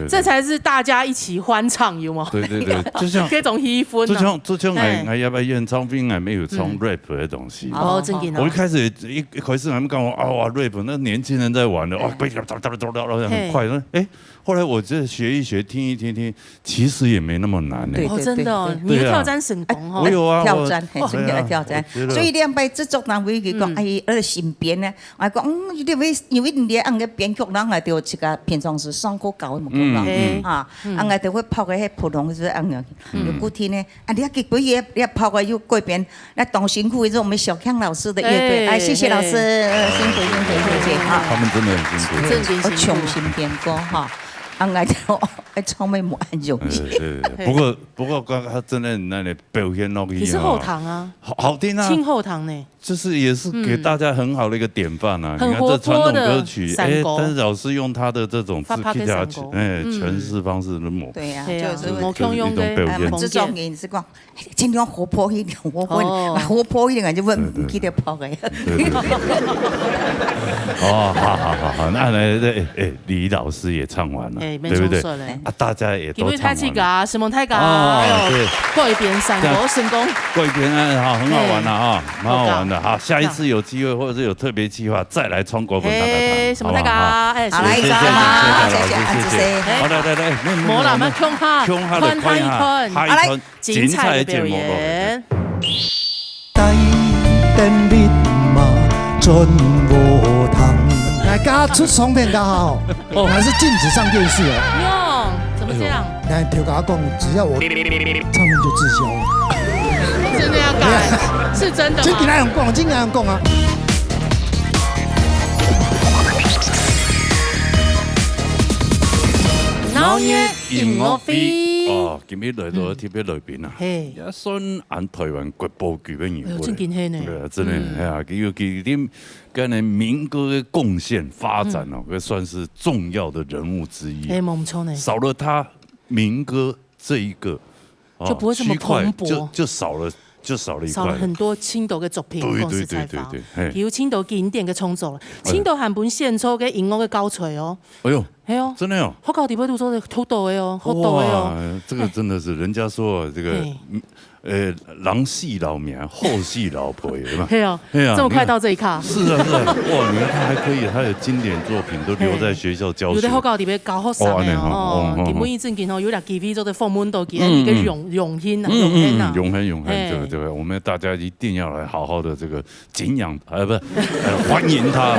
這才是大家一起歡唱，有嗎？對，就像這種氣氛，就像我要不要演唱片，還沒有唱 rap 的東西。哦，真嘅。我一開始他們講哇 rap，那年輕人在玩的，哇，很快，後來我就學一學，聽一聽，其實也沒那麼難呢。哦，真的哦，你挑戰成功哦。我有啊，挑戰，真嘅挑戰。所以兩擺製作單位佢講，新編呢，我講，因為你按個編曲，然後就一個平常時上課教嘅冇講啦，啊，我就會拍嘅係普通嘅按樣，有古天呢，啊，你幾個月你拍嘅有改編，那當辛苦係我們小康老師的樂隊，哎，謝謝老師，辛苦，啊，他們真的很辛苦，我重新編歌哈。我就唱咩冇按容易。不過剛剛真的那裡表現那個，你是後堂啊，好聽啊，聽後堂呢，就是也是給大家很好的一個典範啊。你看這傳統歌曲，但是老師用他的這種詞曲調詮釋方式那麼，對呀，就是一種表現。製作人是講盡量活潑一點，活潑一點就問佢哋拍嘅。哦，好，那李老師也唱完了。對不對？啊，大家也都唱完了。石門太嘎，還有貴邊山歌成功。貴邊啊，很好玩的啊，蠻好玩的。好，下一次有機會或者是有特別計劃，再來唱國本大家談。石門太嘎，好，謝謝，好，來，冇啦，乜胸下，看下一段精彩的節目咯。等你嘛，準無通。家出唱片剛好，還是禁止上電視哦。喲，怎麼這樣？來，就跟我講，只要我唱片就滯銷了。真的要改？是真的嗎？真跟他講，啊。猫眼音乐会哦，今日来到特别来宾啊，也算按台湾国宝级的人物。真惊喜呢！对啊，真的哎呀，尤其恁跟人民歌的贡献发展哦，也算是重要的人物之一。哎，没错呢。少了他，民歌这一个就不会这么蓬勃，就少了一块，少了很多青岛的作品公司采访，比如青岛经典的创作了，青岛汉本献出的音乐的高锤哦。哎呦，哎呦，真的哦，好高地方都说的土豆的哦，好豆的哦。这个真的是人家说这个。郎系老名，后系老婆，有吗？对啊，这么快到这一卡。是啊，哇！你看他还可以，他的经典作品都留在学校教学。有的好高地边教学生的哦，基本以前今后有俩 GV 做的访问都给一个永兴啊，永恒，对不对？我们大家一定要来好好的这个敬仰，不是欢迎他，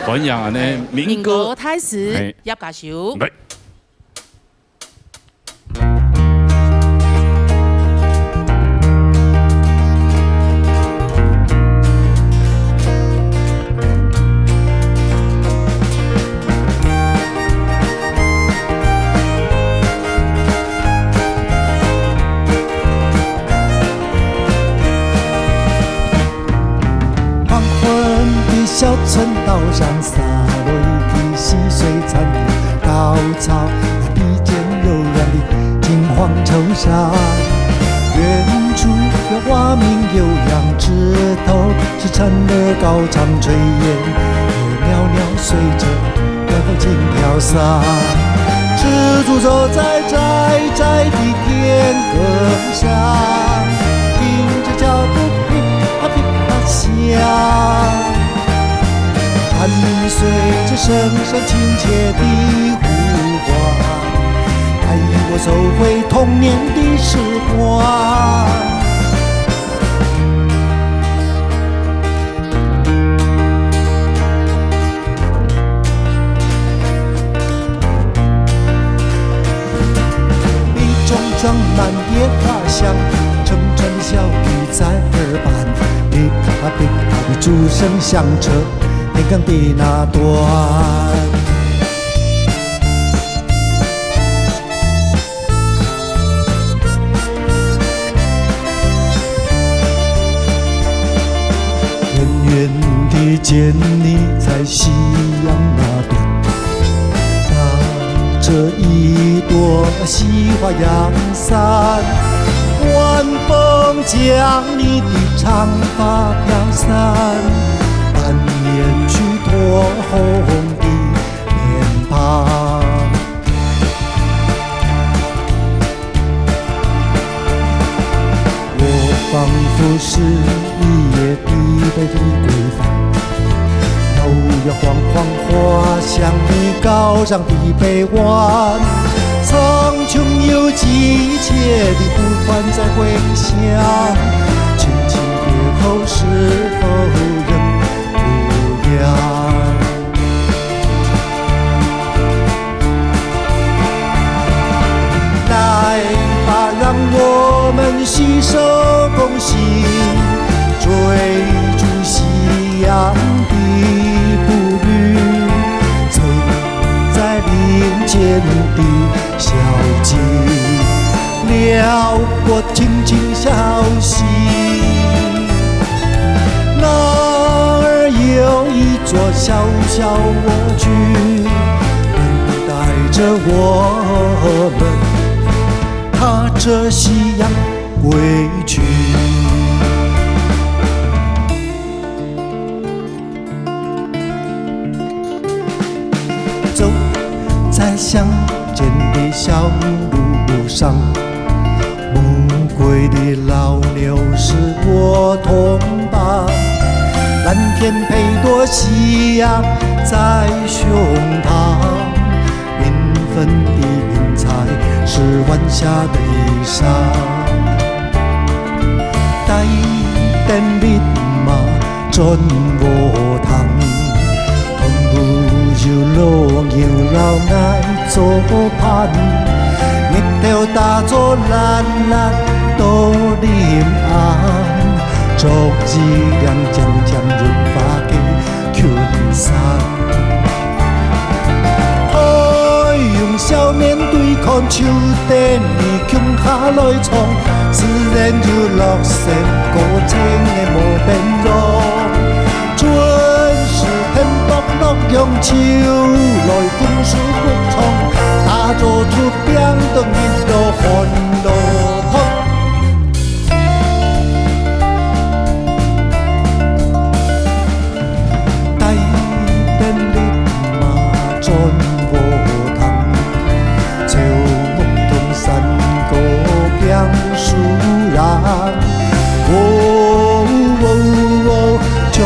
欢迎啊！那民歌开始，叶家修。小村道上洒落一地溪水残留，高草比肩悠然的金黄绸衫。远处有蛙鸣悠扬，枝头是蝉儿高唱炊烟，袅袅随着风轻飘散。蜘蛛走在窄窄的田埂上，听着脚步噼啪噼啪响。寒雨随着声声亲切的呼唤，带我走回童年的时光。一种装满野花香，阵阵小雨在耳畔，噼啪噼啪的竹声响彻天罡的那端，远远地见你在夕阳那端，拿着一朵西花阳伞，晚风将你的长发飘散。远去酡红的脸庞，我仿佛是一夜疲惫的归帆，摇摇晃晃滑向你高尚的臂弯。苍穹有急切的呼唤在回响，轻轻别后是否仍来吧，让我们携手共行，追逐夕阳的步履，走在林间的小径，撩拨轻轻笑息。有一座小小蜗居，等待着我们踏着夕阳归去。走在乡间的小路上，暮归的老牛是我同伴。蓝天配朵夕阳在胸膛，缤纷的云彩是晚霞的衣裳。带点密码准我糖，同步就路游绕爱做伴，日头打作蓝蓝都林暗。逐日亮渐渐润发的群山，海涌看树顶面强下来创，自然就落成古井的无边路。准是天北落阳秋，来风水谷创，打造出冰冻一路欢乐坡。大人力马转无通，朝木通山高强树人。冲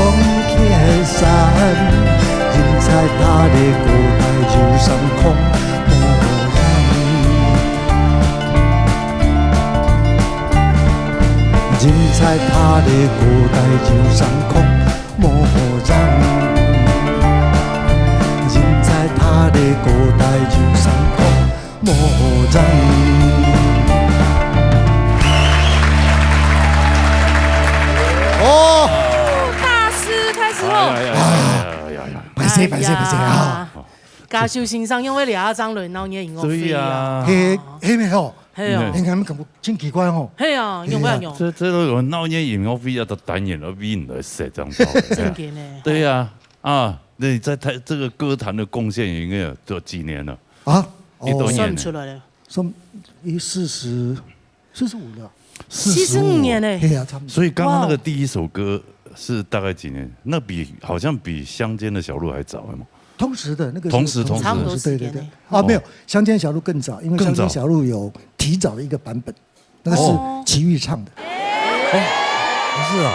天山，人才他的古代就上空无人，人才他的古代就上空无人，人才他的古代就上空无人。哦。拍摄啊！家秀先生因为俩张轮，然后也用对呀，嘿咩吼？系啊，你看咁真奇怪吼。系啊，用不要用？这都有闹嘢演我飞啊，都单演了 V 来写这样子。正经呢？对呀，啊，那你在台这个歌坛的贡献应该有多几年了？啊，你多算出来了，算45了，45年呢？对啊，差不多。所以刚刚那个第一首歌。是大概几年？那好像比乡间的小路还早嘛。同时的那个同时，对对对。啊，没有，乡间小路更早，因为乡间小路有提早的一个版本，那个是齐豫唱的。哦，是啊。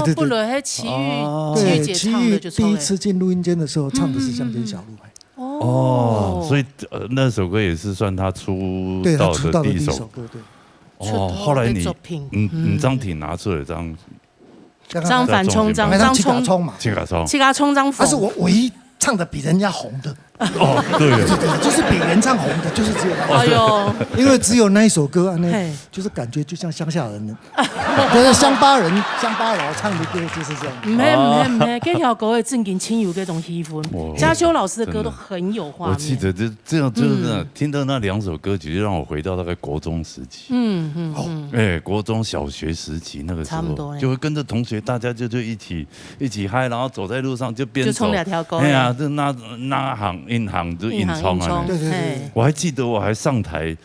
对。不然还齐豫姐唱的就第一次进录音间的时候唱的是乡间小路。哦，所以那首歌也是算他出道的第一首歌。对。哦，后来你张挺拿出了张。张反冲，张冲嘛，七嘎冲张，他是我唯一唱的比人家红的。哦，对，就是比原唱红的，就是只有他。哎呦，因为只有那一首歌，那就是感觉就像乡下人，就是乡巴佬唱的歌就是这样。没，这条歌的正经亲有这种气氛。嘉修老师的歌都很有画面。我记得这样就是听到那2首歌曲，就让我回到大概国中时期。国中小学时期那个时候，就会跟着同学，大家就一起嗨，然后走在路上就边走。就冲2条歌。哎呀，就那行。硬行就硬冲啊！对，我还记得我还上台，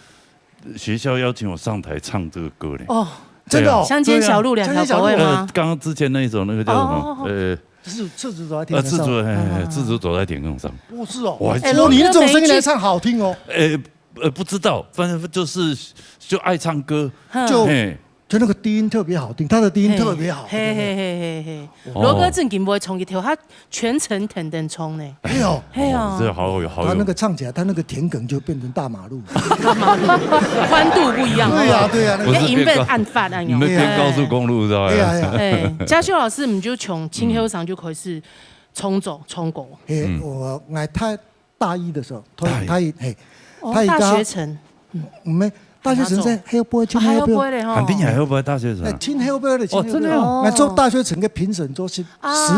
学校邀请我上台唱这个歌嘞。哦，真的，乡间小路2条歌吗？刚刚之前那一首那个叫什么？赤足走在田埂上。赤足走在田埂上。不是哦，你这种声音来唱好听哦。不知道，反正就爱唱歌，就那个低音特别好听，他的低音特别好。罗哥正经不会冲一条，他全程等冲呢。哎呦，这好有。他那个唱起来，他那个田埂就变成大马路，宽度不一样。对呀，那银被暗发暗用。你们变高速公路是吧？嘉修老师，唔就从青丘上就开始冲过。我他大一的时候，大学城，没。大学城在海波，青海波嘞哈，肯定海波大学城。青海波的，真的哦。俺做大学城的评审做10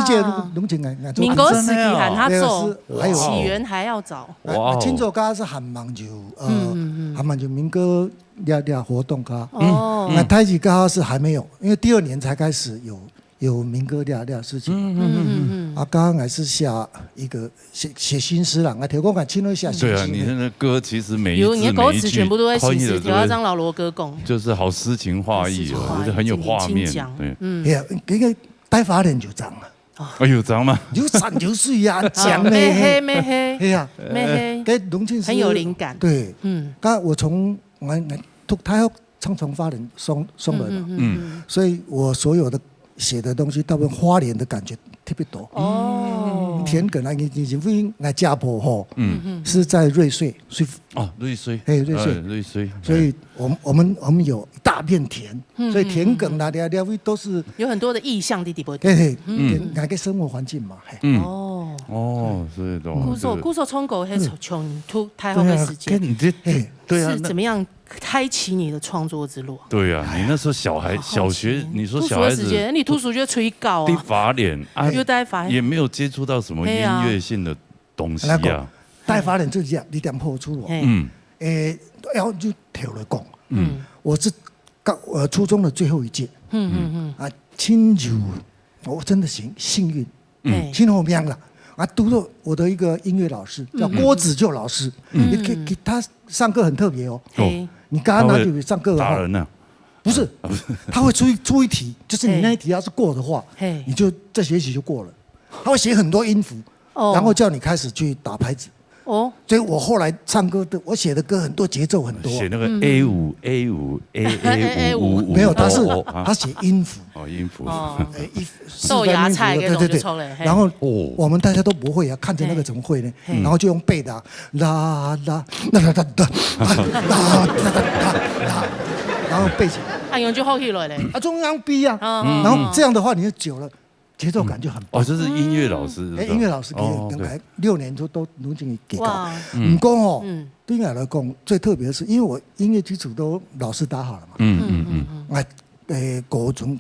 届拢进来，民国时期喊他做，起源还要早。青州家是喊忙就喊忙就民歌俩活动家。那太极家是还没有，因为第2年才开始有民歌俩事情。刚刚还是下一个写新诗啦，铁公敢亲了下。对啊，你那歌其实每一字每一句，你的歌词全部都在新诗，要让老罗哥讲，就是好诗情画意哦，就是很有画面。对，那个戴发脸就脏了。有脏吗？有闪有水呀，讲没黑，哎呀，没黑，给龙庆很有灵感。对，刚我从他要唱从发脸松了嘛，所以我所有的写的东西，大部分花莲的感觉特别多。田埂啊，以前会来家婆吼，是在瑞穗，瑞穗，瑞穗，所以我们有一大片田，所以田埂那里都是有很多的意象的地方。那个生活环境嘛。所以故说冲狗是从太后的时间，是怎么样开启你的创作之路？对啊，你那时候小学，你说小孩子，你读书就吹稿啊，戴发脸啊，也没有接触到什么音乐性的东西啊。戴发脸这2点破出了，要就跳了讲，我是初中的最后一届，亲就我真的幸运，亲后面了。读了我的一个音乐老师叫郭子旧老师，你给他上课很特别哦。你刚刚拿笔上课打人呢？不是，他会出一题，就是你那一题要是过的话，你就这学期就过了。他会写很多音符，然后叫你开始去打拍子。所以我后来唱歌的，我写的歌很多节奏很多。写那个 A5 没有，他写音符。音符。豆芽菜给弄就抽了。然后我们大家都不会啊，看着那个怎么会呢？然后就用背的啦，然后背起来。用就好起来嘞。中央 B 啊，然后这样的话你就久了。节奏感就很棒。这是音乐老师。音乐老师给6年都卢景给搞。不过对我来讲最特别的是，因为我音乐基础都老师打好了嘛。高中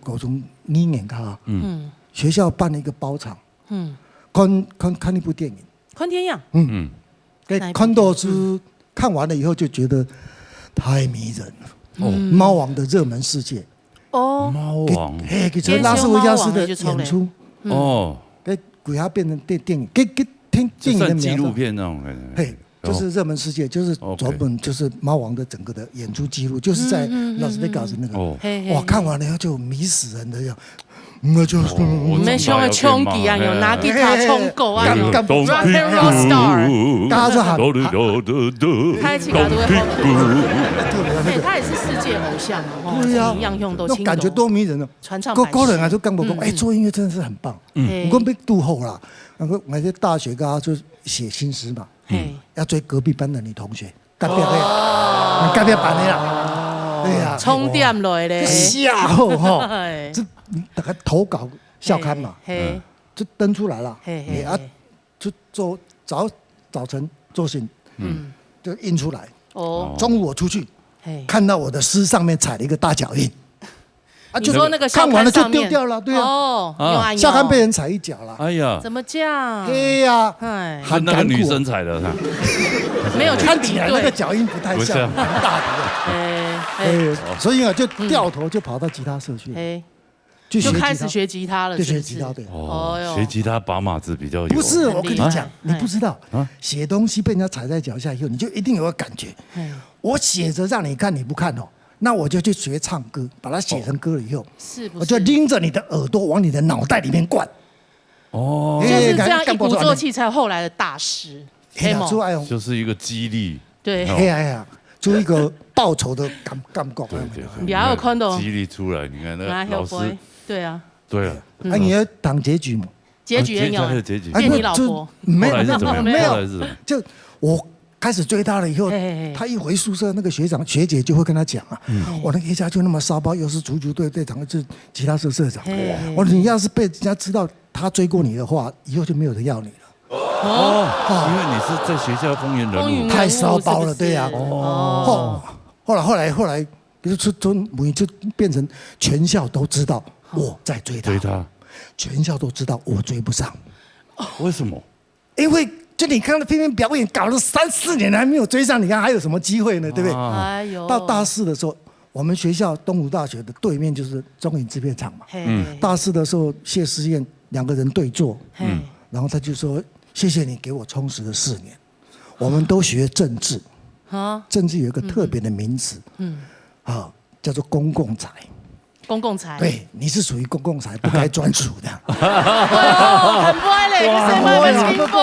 2年级学校办了一个包场，看一部电影。看电影。看到是看完了以后就觉得太迷人了。猫王的热门世界。猫王，给拉斯维加斯的演出，给鬼下变成电影，给听电影的纪录片那种，就是热门世界，就是专门就是猫王的整个的演出记录，就是在拉斯维加斯那个，哇，看完了以后就迷死人的样。我就是，没像个冲击啊，有拿吉他冲狗啊，有 rock and roll star， 大家就喊，开启卡都会吼，他也是世界偶像哦，对呀，样样都那感觉多迷人哦，传唱高人啊，就跟我讲，做音乐真的是很棒，我被渡后啦，我在大学噶就写新诗嘛，要追隔壁班的女同学，隔壁班的啦，对呀，充电来嘞，吓后哈，这大概投稿校刊嘛，就登出来了，就做早晨做信，就印出来。中午我出去，看到我的诗上面踩了一个大脚印。你说那个看完了就丢掉了，对啊，校刊被人踩一脚了。哎呀，怎么这样？对呀，很那个女生踩的，没有看起来那个脚印不太像，蛮大的。所以啊，就掉头就跑到吉他社去。就开始学吉他了，就学吉他对。学吉他把码子比较有。不是，我跟你讲，你不知道，写东西被人家踩在脚下以后，你就一定有个感觉。我写着让你看，你不看哦，那我就去学唱歌，把它写成歌了以后，我就拎着你的耳朵往你的脑袋里面灌。就是这样一鼓作气，才有后来的大师。就是一个激励。对。就一个报仇的感觉。你还有看到激励出来，你看那老师。对啊，对啊，你要当结局嘛？结局也有，结局变你老婆？没有，没有，就我开始追他了以后，他一回宿舍，那个学长学姐就会跟他讲啊，我那个一家就那么骚包，又是足球队队长，是吉他社社长，我说你要是被人家知道他追过你的话，以后就没有人要你了。因为你是在学校风云人物，太骚包了，对呀。后来，就变成全校都知道我在追他，全校都知道我追不上。为什么？因为就你看他偏偏表演搞了3、4年还没有追上，你看还有什么机会呢？对不对？哎呦！到大4的时候，我们学校东吴大学的对面就是中影制片厂嘛。大4的时候，谢师宴2个人对坐，然后他就说：“谢谢你给我充实了4年。”我们都学政治，政治有一个特别的名词，叫做公共财。公共财，对，你是属于公共财，不该专属的。很乖嘞，很乖。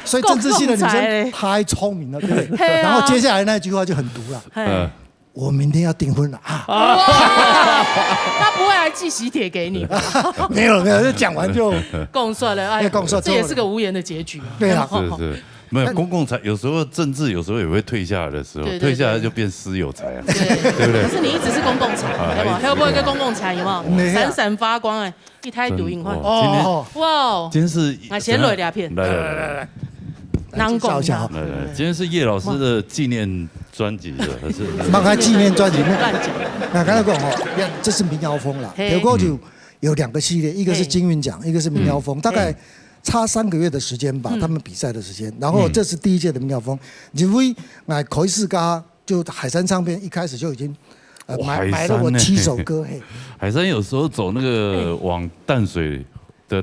所以政治系的女生太聪明了，对不对？然后接下来那句话就很毒了。我明天要订婚了啊！他不会还寄喜帖给你吧？没有，就讲完就共算了。哎，这也是个无言的结局。对啊，是。没有公共财，有时候政治有时候也会退下来的时候，退下来就变私有财啊，对不对？可是你一直是公共财，有没有？还有不一个公共财，有没有？闪闪发光哎，一胎独影换。哇！今天是先录两片，来，能讲一下。今天是叶老师的纪念专辑的，还是？放开纪念专辑乱讲。那刚才讲哦，这是民谣风啦，有过就有2个系列，一个是金韵奖，一个是民谣风，大概。差3个月的时间吧，他们比赛的时间。然后这是第1届的民谣风，因为开始噶就海山唱片一开始就已经买了我7首歌。嘿，海山有时候走那个往淡水的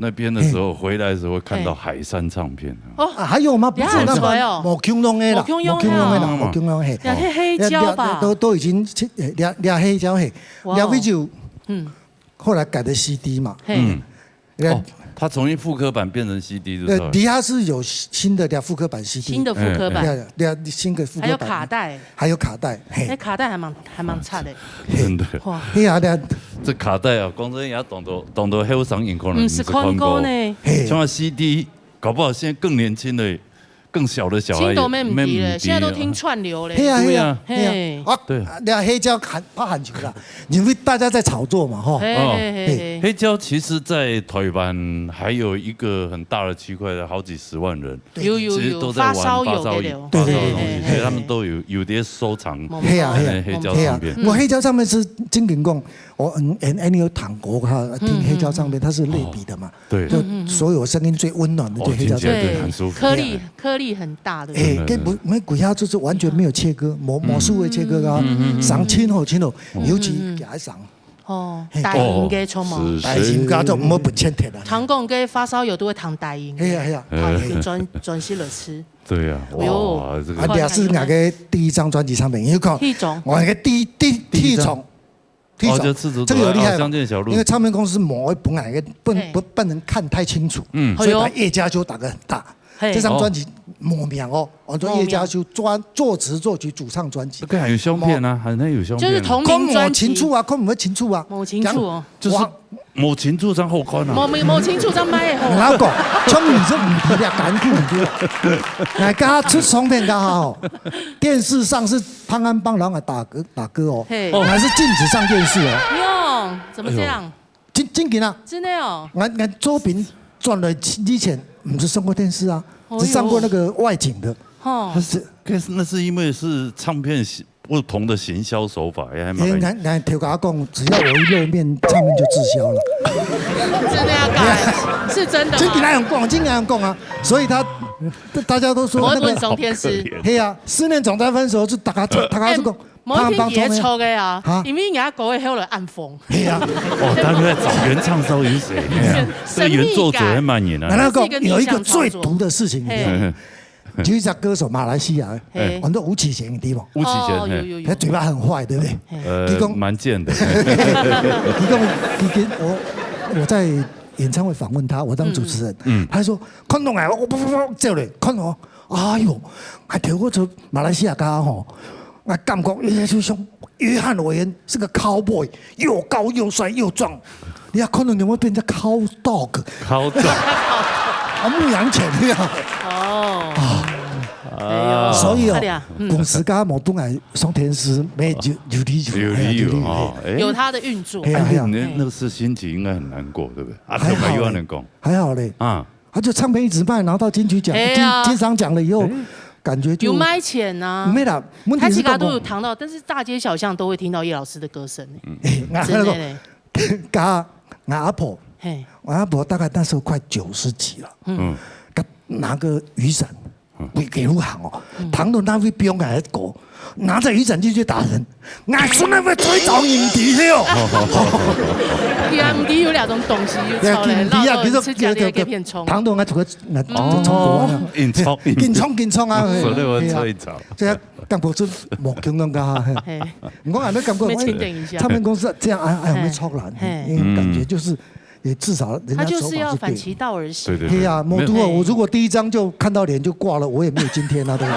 那边的时候，回来的时候会看到海山唱片。还有吗？不是那么某 Q 弄的啦，某 Q 弄的啦，某 Q 弄嘿。两黑胶吧，都已经俩黑胶嘿，俩黑就后来改的 CD 嘛。他从复刻版变成 CD， 对不对？底下是有新的复刻版 CD， 新的复刻版，新的复刻版，还有卡带，还有卡带，卡带还蛮差的，真的。哇，这卡带啊，讲真也懂得黑上影可能不是看过呢，像 CD， 搞不好现在更年轻的。更小的小孩都没问题了，现在都听串流嘞。对啊，对，那黑胶怕喊球啦，因为大家在炒作嘛，哈。黑胶其实，在台湾还有一个很大的区块的好几10万人，其实都在玩发烧友，对，所以他们都有点收藏黑胶唱片。我黑胶唱片是经典讲，我有谈过哈，听黑胶唱片它是类比的嘛，对，就所有声音最温暖的就黑胶唱片，很舒服，颗粒很大的，没鬼下就是完全没有切割，魔术的切割啊，上清好，尤其给他上。大音嘅充满，大音家就唔好本钱贴啦。糖讲嘅发烧友都会糖大音，係啊，专心了吃。对啊，哇，这个。也是我嘅第1張專輯唱片，你看，我嘅第一種。这个有厉害，因为唱片公司某本来不能看太清楚，所以把叶家修打得很大。这张专辑莫名哦，我说叶家修作词作曲主唱专辑。这个还有相片啊，还能有相片。就是同名专辑。情处啊，看某情处啊。某情处哦。就是某情处张好看啊。某情处张买的好。我讲，从你这唔提了，赶紧唔对。哎，刚出唱片刚好，电视上是潘安邦老外打歌哦，还是禁止上电视哦。哟，怎么这样？真紧啊！真的哦。俺周斌赚了以前不是上过电视啊，是上过那个外景的。那是因为是唱片不同的行销手法，也还蛮。俺头家讲，只要我一露面，唱片就滞销了。真的要改？是真的吗？真给那样讲，真给那样讲啊！所以大家都说那个总天师，嘿啊，思念总在分手，就大家就讲。某一天也抽的啊，因为人家狗会还有了暗风。对啊，他们在找原唱到底是谁？这个原作者还蛮严的。那个有一个最毒的事情，就一个歌手，马来西亚，很多吴启贤的地方。吴启贤，他嘴巴很坏，对不对？蛮贱的。我在演唱会访问他，我当主持人，他说：“看懂哎，我不这里看懂，哎呦，还跳过去马来西亚家吼。”我感觉也就像约翰韦恩是个 cowboy， 又高又帅又壮，你可能你会变成 cow dog。牧羊犬那样。所以公司家某本来双天师没有理由，有他的运作。那个是心情应该很难过，对不对？还好嘞啊，他就唱片一直卖，拿到金曲奖、金商奖了以后。感觉就有卖钱呐，没啦，他其他都有谈到，但是大街小巷都会听到叶老师的歌声。真的嘞，我阿婆大概那时候快90几了，拿个雨伞，给路行哦，唐人那会不用来狗，拿着雨伞就去打人，俺孙那会吹噪音笛的哦。音笛有2种东西，超嘞，然后吃家里给片冲。唐人啊，这个硬冲啊，所以我吹噪。这感觉是莫强人家，我俺那感觉，唱片公司这样哎没超难，感觉就是。也至少人家他就是要反其道而行。对呀，某都我如果第1张就看到脸就挂了，我也没有今天啊，对吧？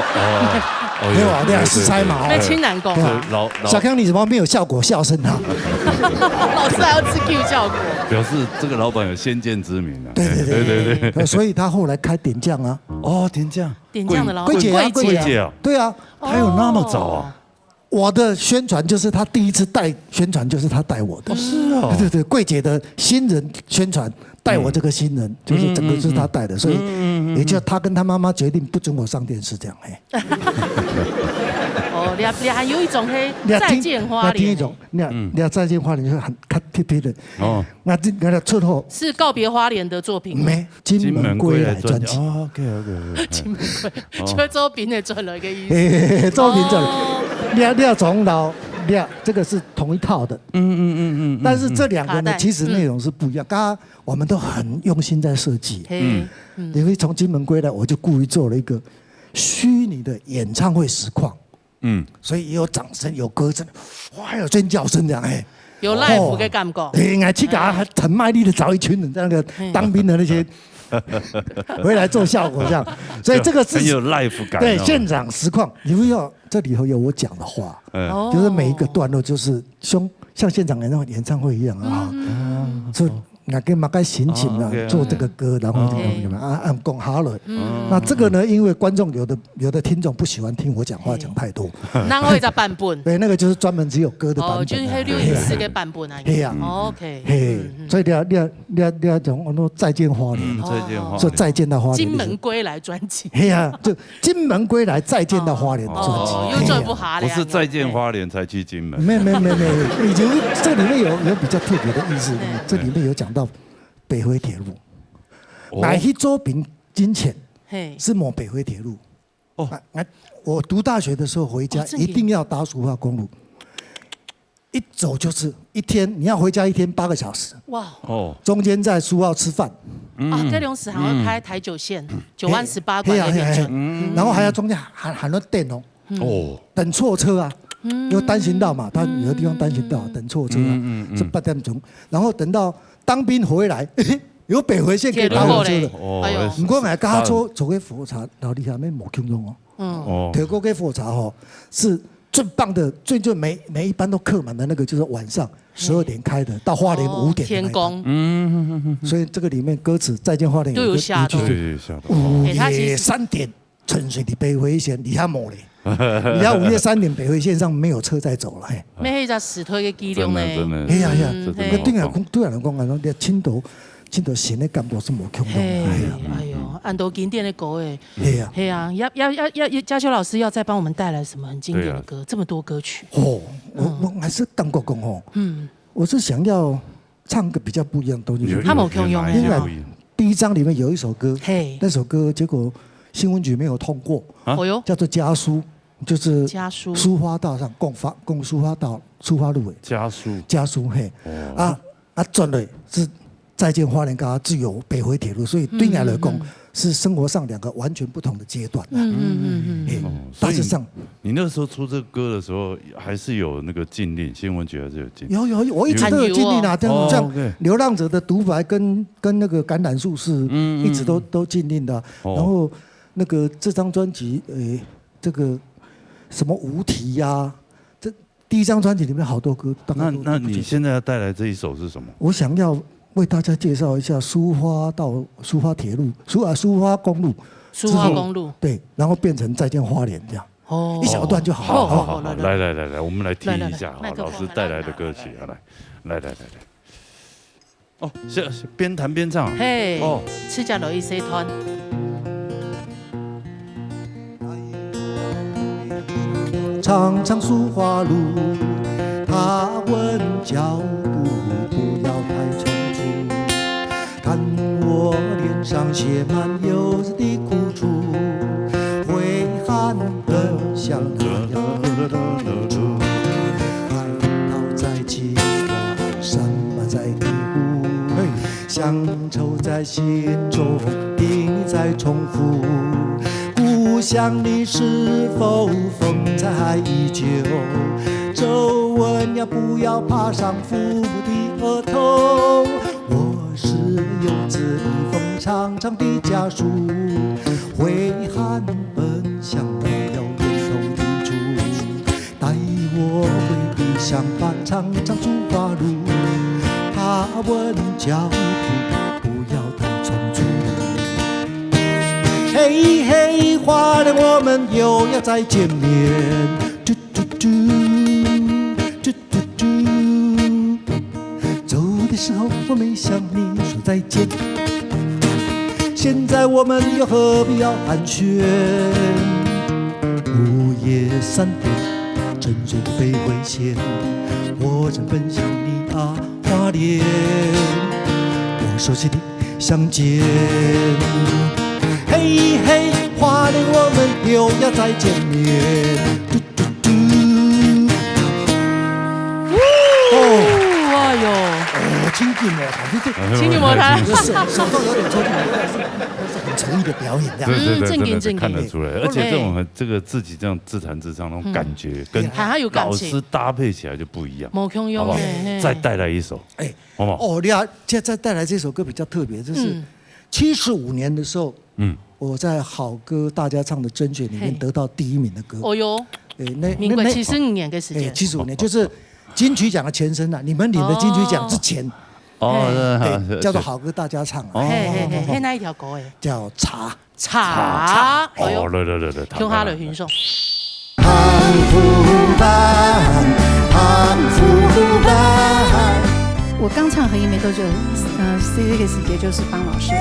没有啊，那是猜嘛。那亲男工啊。小康，你怎么没有效果笑声啊？老师还要吃 Q 效果，表示这个老板有先见之明啊。对，所以他后来开点将啊。点将的老板，桂姐啊，对啊，他有那么早啊？我的宣传就是他第1次带宣传，就是他带我的。是哦。对，桂姐的新人宣传带我这个新人，就是整个是他带的，所以也就他跟他妈妈决定不准我上电视这样你还有一种再见花莲。听一种，你再见花莲就是很撇撇的。哦，我出后是告别花莲的作品。没，金门归来专辑。OK。金门归，就周斌也转了一个意思。周斌转了，廖从老。这个是同一套的，但是这两个呢，其实内容是不一样。刚刚我们都很用心在设计，因为从金门归来，我就故意做了一个虚拟的演唱会实况，所以也有掌声，有歌声，哇，还有尖叫声这样，有 live 的感觉。去给他很卖力的找一群人，那个当兵的那些。回来做效果这样，所以这个是很有 life 感。对，现场实况，你不要这里头有我讲的话，就是每一个段落就是像现场演唱会一样啊，就那跟马该心情啊做这个歌，然后怎么按讲好了。那这个呢，因为观众有的听众不喜欢听我讲话讲太多，那会在版本。对，那个就是专门只有歌的版本。就是迄614个版本啊。对呀。OK。所以你讲我说再见花莲，再见花莲，说再见到花莲。金门归来专辑。嘿呀，就金门归来再见到花莲专辑。又做不下不是再见花莲才去金门。没，已经这里面有比较特别的意思，这里面有讲到北回铁路，买去周边金钱是摸北回铁路。我读大学的时候回家一定要搭苏花公路。一走就是一天，你要回家一天8个小时。哇！中间在苏澳吃饭。高雄市还会开台九线，9万18块那边。然后还要中间喊了等哦。等错车啊，因为单行道嘛，它有的地方单行道等错车啊，是8点钟。然后等到当兵回来，有北回线可以搭火车的。不过我加做个火车，然后你下面没空中哦。铁锅给火车哦是。最棒的，每一班都客满的那个，就是晚上12点开的，到花莲5点。天宫。所以这个里面歌词《再见花莲》都有下的。午夜3点，纯粹的北回线，你还没嘞？你要午夜3点，北回线上没有车在走了。没那个死推的机量呢？真的。哎呀，对人讲啊，你青岛县的感觉是无空洞。哎呦，按多经典的歌哎。嘿呀，要嘉秋老师要再帮我们带来什么很经典的歌？这么多歌曲。我还是感觉讲哦，我是想要唱个比较不一样的东西。他没空用因为第一章里面有一首歌，那首歌结果新闻局没有通过，叫做家书，就是苏花道上供苏花道苏花路的家书嘿转了是。再见花莲跟自由北回铁路，所以对你来讲是生活上2个完全不同的阶段。大致上，你那时候出这个歌的时候，还是有那个禁令，新闻局还是有禁令。有，我一直都有禁令啊。像流浪者的独白跟那个橄榄树是一直都禁令的。然后那个这张专辑，这个什么无题呀，这第一张专辑里面好多歌。那你现在要带来这一首是什么？我想要。为大家介绍一下苏花铁路，苏花公路，对，然后变成再见花莲这样，一小段就好。好，来，我们来听一下，好，老师带来的歌曲，来。哦，是边弹边唱，嘿，吃家乐一 C 团。长长苏花路，他问脚步不要太匆促，看我脸上写满忧愁的苦楚，挥汗的像那样的出，海涛在起伏，山脉在低呼，乡愁在心中定在重复。故乡里是否风采依旧？皱纹要不要爬上父母的额头？我是游子一封长长的家书，挥汗奔向那遥远童军处，带我回故乡吧，长长苏花路。他问脚步不要太匆促。嘿嘿，花莲，我们又要再见面。嘟嘟嘟，嘟嘟嘟。走的时候我没向你说再见，现在我们又何必要寒暄？午夜3点，沉睡的北回线，我正奔向你啊，花8年，我熟悉的相见。嘿嘿，华年我们又要再见面。嘟嘟嘟。哎呦，轻举魔弹，轻举魔弹，手动有点抽象，但是很诚意的表演，这样。对，正经真的看得出来，而且这个自己这样自弹自唱那种感觉，跟老师搭配起来就不一样，好不好？再带来一首，好不好？哦，再带来这首歌比较特别，就是75年的时候，我在好歌大家唱的甄选里面得到第1名的歌。哦哟，民国75年的时间，75年就是金曲奖的前身啊，你们领的金曲奖之前。对，叫做好歌大家唱。嘿，那一条歌诶，叫茶。哦，来，听下来欣赏。我刚唱合音没多久，C 个时节就是帮老师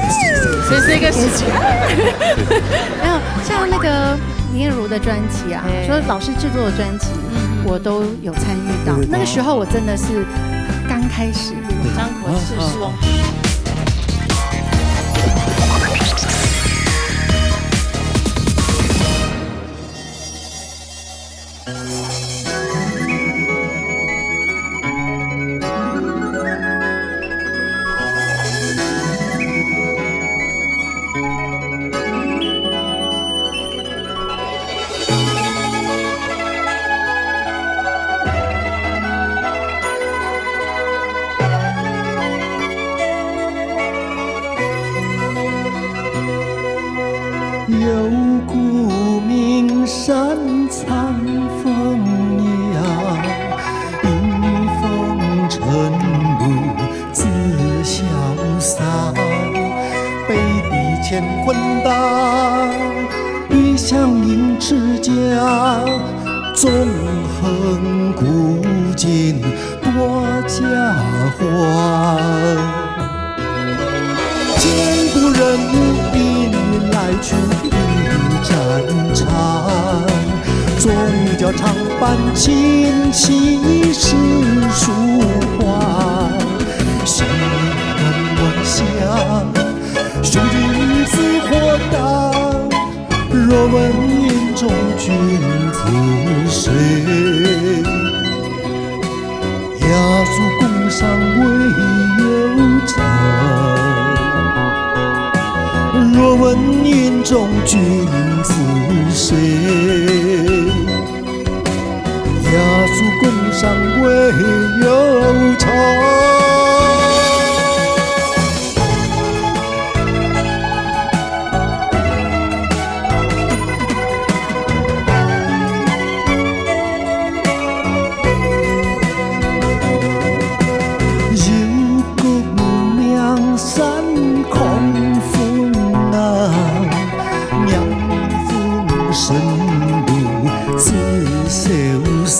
，C 个时节。然后像那个林彦如的专辑啊，说老师制作的专辑，我都有参与到。那个时候我真的是刚开始。张口是说。琴棋诗书画，心暖暖香，雄君子火大。若问眼中君子谁？雅俗共赏唯有才。若问眼中君子谁？雅俗共赏唯有才。有功名山空风浪，娘风神路自潇洒。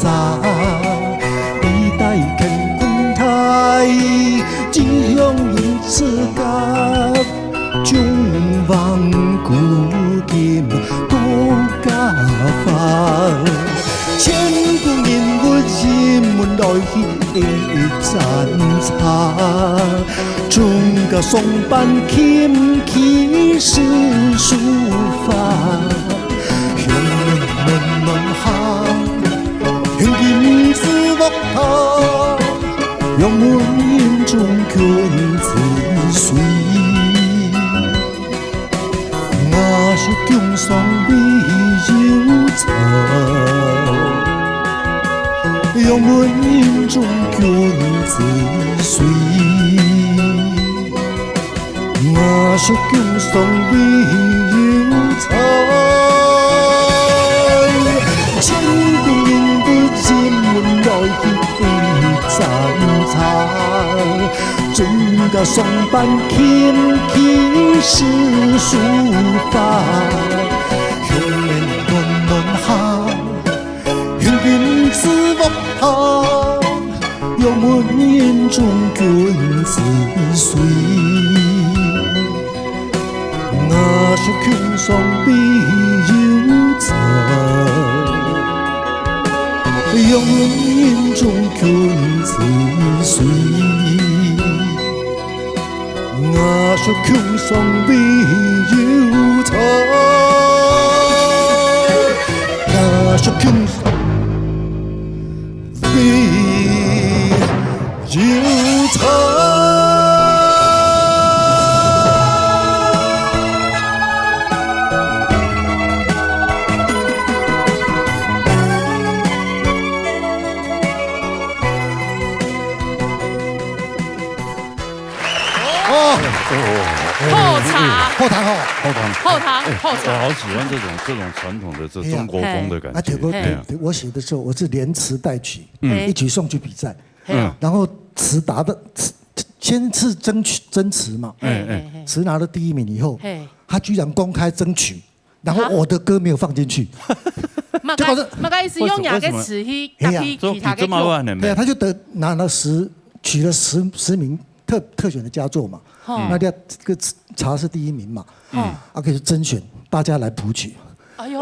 历代乾坤台，只向因此甲，中王古今多加法。千古人物人文来去的赞茶，中甲双板琴棋诗书法，香暖暖香，香金子木头，让我眼中君子水。我是江上美有才，让我眼中君子水。我是江上美有才。千古人物人文来去的赞茶，中甲双板琴棋诗书法，香莲暖暖香，香君子木头，让我眼中君子水。我是江上美有才。永远中困似水。我说空上未有彩，我说空上未有彩。后堂，后茶，我好喜欢这种传统的这中国风的感觉。我写的时候，我是连词带曲，一曲送去比赛，然后词答的先是争词嘛，词拿了第1名以后，他居然公开争取，然后我的歌没有放进去，结果是意思用哪个词去其他个对啊，他就拿了取了10名特选的佳作嘛。那这个茶是第1名嘛，可以甄选大家来谱曲。哎呦，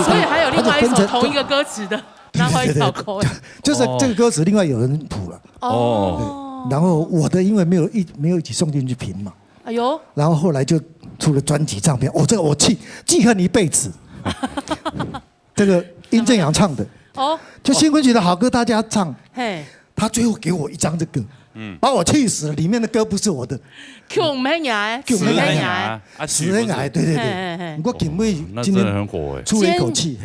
所以还有另外一首同一个歌词的，那会考口就是这个歌词另外有人谱了。哦，然后我的因为没有一起送进去评嘛。哎呦，然后后来就出了专辑唱片，这个我记恨一辈子。这个殷正阳唱的，就新昆曲的好歌大家唱，他最后给我一张这个。把我气死了！里面的歌不是我的，穷没牙，死很矮，对。我金妹今天很火出了一口气，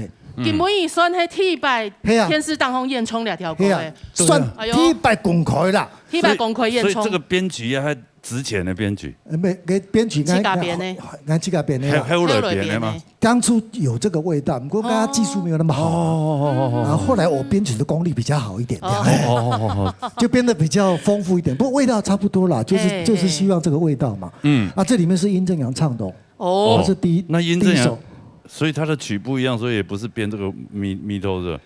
金妹算迄T100天师当红演冲2条歌诶，算T100公开啦，T100公开演冲。所以这个编曲还值钱的编曲，给编曲自家编的，俺自家编的，还有人编的吗？当初有这个味道，不过刚刚技术没有那么好，然后后来我编曲的功力比较好一点，就编得比较丰富一点，不过味道差不多啦，就是希望这个味道嘛。这里面是殷正阳唱的他是第一首，所以他的曲不一样，所以也不是编这个米头的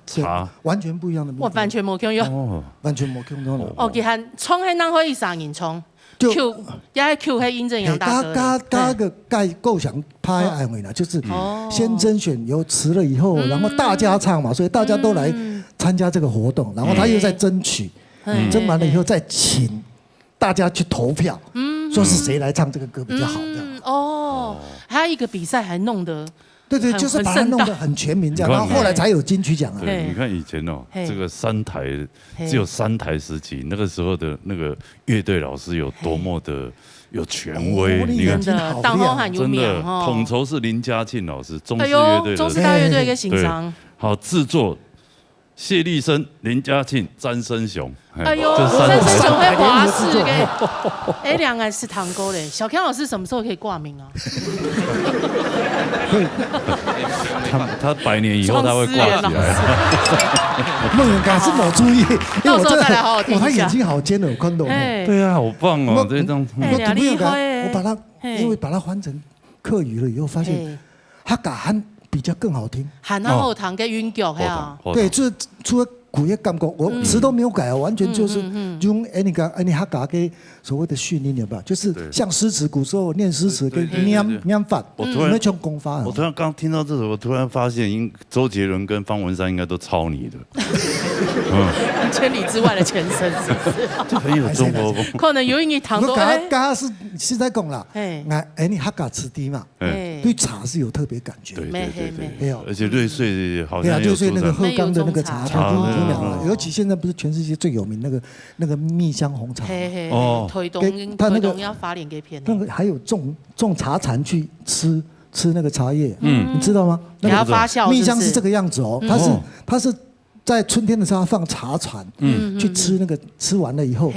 茶，完全不一样的。我完全没听用，完全没听到。其实冲迄人可以3人冲。Q 也 Q 黑殷正阳大哥，加个构想拍安慰啦，就是先甄选有词了以后，然后大家唱嘛，所以大家都来参加这个活动，然后他又在争取，争完了以后再请大家去投票，说是谁来唱这个歌比较好这样。还有一个比赛还弄得。对，就是把它弄得很全民这样，然后后来才有金曲奖啊。对，你看以前这个3台只有3台时期，那个时候的那个乐队老师有多么的有权威，你看当红很有名真的统筹是林嘉庆老师，中式乐队的中式大乐队一个欣赏。好，制作谢立生、林嘉庆、詹生雄。哎呦，詹生雄会华视给，2个是堂哥嘞。小 Ken 老师什么时候可以挂名啊？他100年以后他会挂起来。孟远刚是没注意，因为我再来好好听一下。他眼睛好尖的，有看懂。对啊，好棒哦，这张。我把它因为把它换成客语了以后，发现他喊比较更好听。喊他后堂跟韵脚，对，就是除了古乐感觉，我词都没有改，完全就是用那个客家给所谓的训练，有没有？就是像诗词，古时候念诗词跟念法，那种功法。我突然刚听到这首，我突然发现，周杰伦跟方文山应该都抄你的。千里之外的前身，是不是？就很有中国风。可能有你糖多。刚刚是在讲啦，你客家吃的嘛，对茶是有特别感觉。对，而且瑞穗好像瑞穗那个鹤冈的那个茶，尤其现在不是全世界最有名那个蜜香红茶推动要发脸给骗。那个还有种茶蚕去吃那个茶叶，你知道吗？给它发酵。蜜香是这个样子哦，它是在春天的时候放茶蚕，去吃那个吃完了以后，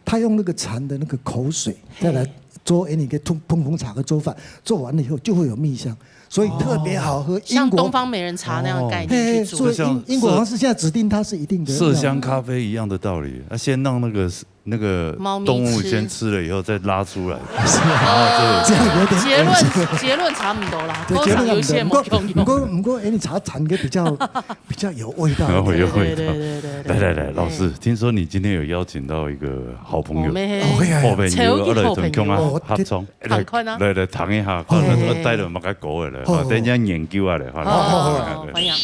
他用那个蚕的那个口水再来做你给烹茶和做饭，做完了以后就会有蜜香。所以特别好喝，像东方美人茶那样的概念去做。所以英国王室现在指定它是一定的麝香咖啡一样的道理，先让那个动物先吃了以后再拉出来。这样有点结论差不多啦，结论有些不过你茶产个比较有味道，有味道。来，老师，听说你今天有邀请到一个好朋友，后边有来同腔啊合唱，来谈一下，可能带了某个歌的。等一下研究下来，好，欢迎。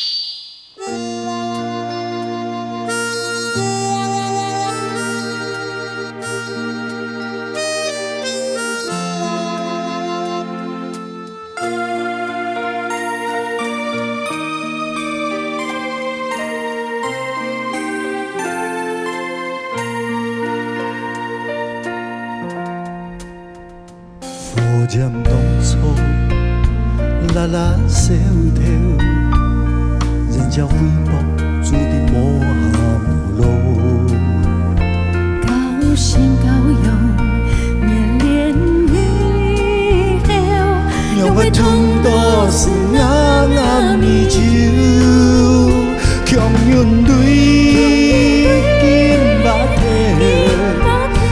念当初，拉拉小头，人家微薄，注定无下无路。高兴高勇，年年以后，用我吞到是暗暗米酒，强忍泪金目头。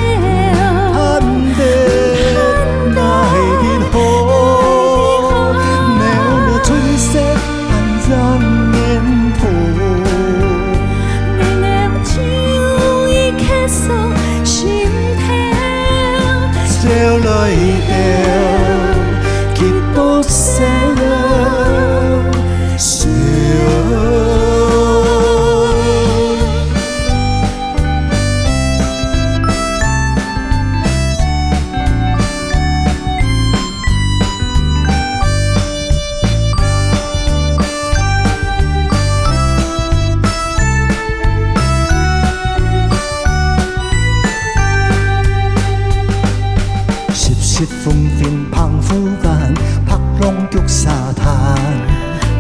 风帆澎湖湾，拍浪脚沙滩。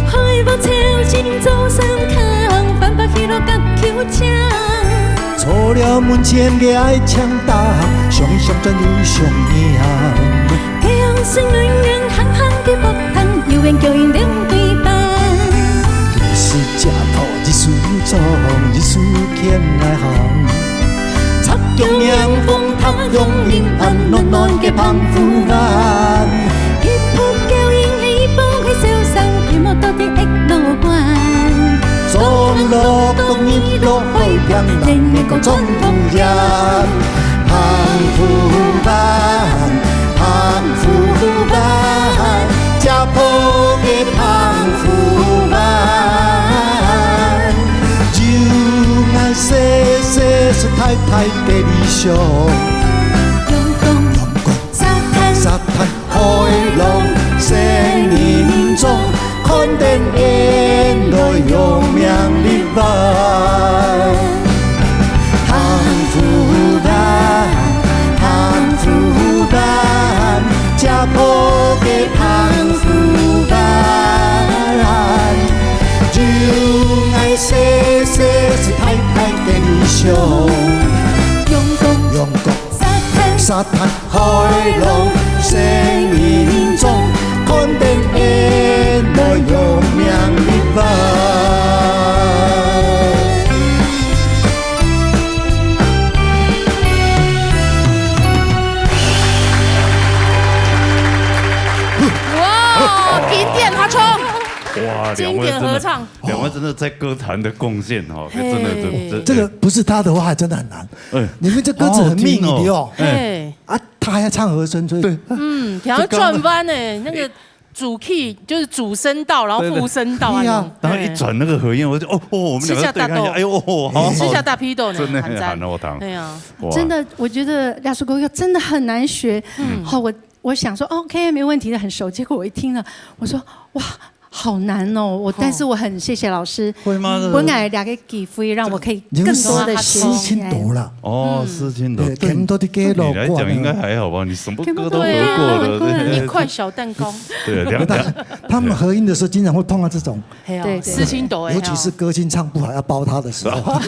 海波潮进做三坑，翻白起落甲球场。错了门前的爱枪打，上上转又上赢。太阳升暖阳，行行的波涛，有缘叫因两对半。日思正途，日思壮，日思欠来行。插中阳风，塔用阴暗暖暖嘅澎湖湾。一扑叫因起波去小山，天幕到底一路关。中路东一路海边，人人讲中途人。澎湖湾，澎湖湾，这破嘅澎湖湾，就爱细细说太太嘅理想。沙滩海浪，生命中看见眼泪用命力挽。澎湖湾，澎湖湾，这破嘅澎湖湾，就爱细细是太太嘅理想。用功，沙滩海浪，生命中看见眼泪用命力挽。哇，经典合唱！哇，经典合唱，两位真的在歌坛的贡献哦，真的这个不是他的话还真的很难。你们这歌词很密你的哦。啊，他还要唱和声，所以对。调转弯呢，那个主 key 就是主声道，然后副声道啊。然后一转那个和音，我就我们两个对看一下，哎呦，好，吃下大批豆呢，真的喊了我糖。对啊，真的，我觉得亚叔哥真的很难学。好，我想说 OK 没问题的，很熟。结果我一听了，我说哇。好难哦，但是我很谢谢老师，会吗？我给两个机会，让我可以更多的学习。多了哦，思亲朵，对，很多的歌你来讲应该还好吧？你什么歌都合过了，一块小蛋糕。对，他们合音的时候经常会碰到这种，对，思亲朵，尤其是歌星唱不好要包他的时候，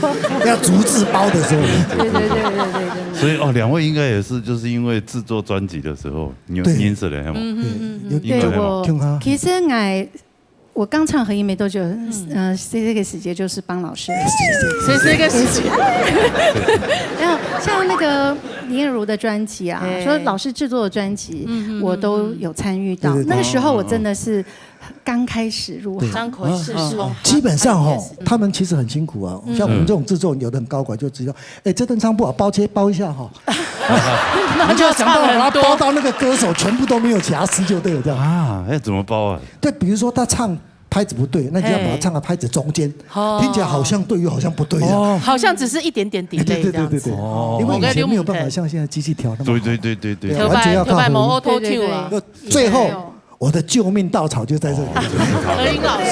要逐字包的时候。对。所以两位应该也是，就是因为制作专辑的时候，你有认识的吗？对，我其实我刚唱合音没多久，这个时间就是帮老师的时间，这个时间。然后像那个林燕如的专辑啊，说老师制作的专辑，我都有参与到。那个时候我真的是刚开始入行，张口是基本上他们其实很辛苦啊。像我们这种制作人，有的很高管就知道，这段唱不好，包一下哈。那就想办法把它包到那个歌手全部都没有瑕疵就对了，这样啊？怎么包啊？对，比如说他唱拍子不对，那就要把它唱到拍子中间，听起来好像对又好像不对的，好像只是一点点 delay 这样子。因为以前没有办法像现在机器调那么好。对，完全要靠合音。最后我的救命稻草就在这里。合音老师，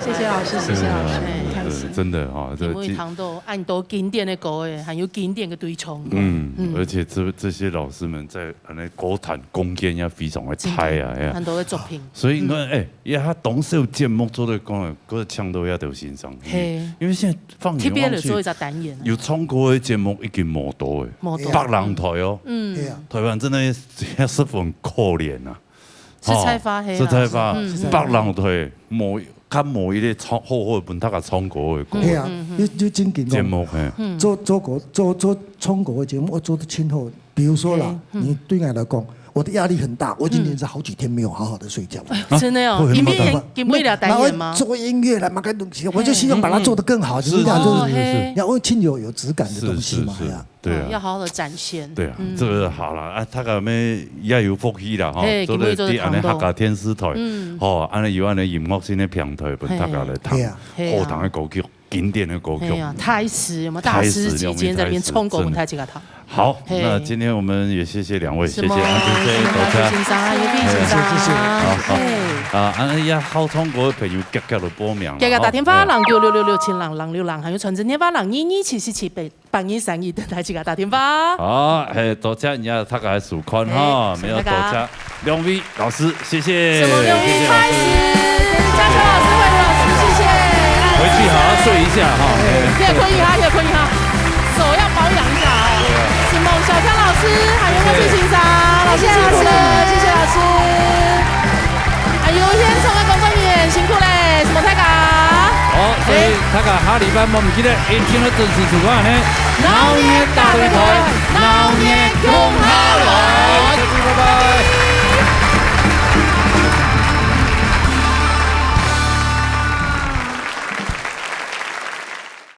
谢谢老师，谢谢老师，开心。真的哈，因为糖豆按多经典的歌诶，还有经典的对唱。而且这些老师们在那歌坛贡献也非常的大啊，很多的作品。所以也他董事有节目做的讲的，个腔都要得欣赏。因为现在放眼望去，做一个单元，有唱歌的节目已经冇多诶，北人台哦，台湾真的也十分可怜啊。是菜花黑，是菜花，北人台冇。较无伊咧好好本他个唱歌的歌，系啊，你真紧节目做唱歌的节目，我做得挺好。比如说啦，你对我来讲，我的压力很大，我已经连着好几天没有好好的睡觉。真的哦，你们给不了单元吗？做音乐了嘛，该东西，我就希望把它做得更好，就是这样，就是要为亲友有质感的东西嘛，对啊，要好好的展现。对啊，这个好了啊，他个咩也有福气啦，哈，做了啲安尼客家天使台，哦，安尼有安尼音乐性的平台，本大家来谈，后堂的歌曲，经典的歌曲，台词有没有大师级今天在那边冲过我们台几个堂。好，那今天我们也谢谢两位，谢谢安迪姐、大家，好，安呀好唱歌的朋友夹夹就报名，夹夹打电话66667还有传真电话2227778帮你3亿的台几个打电话。好，多谢人家他个数款哈，没有多谢两位老师，谢谢，谢谢老师，加球老师、慧茹老师，谢谢。回去好好睡一下哈，也可以哈，手要保养一下哦。是孟小康老师，还有我去欣赏，谢谢老师。还有现场的工作人员辛苦嘞，什么太嘎？好，所以他个下礼拜我们记得一定要准时出发呢。老年大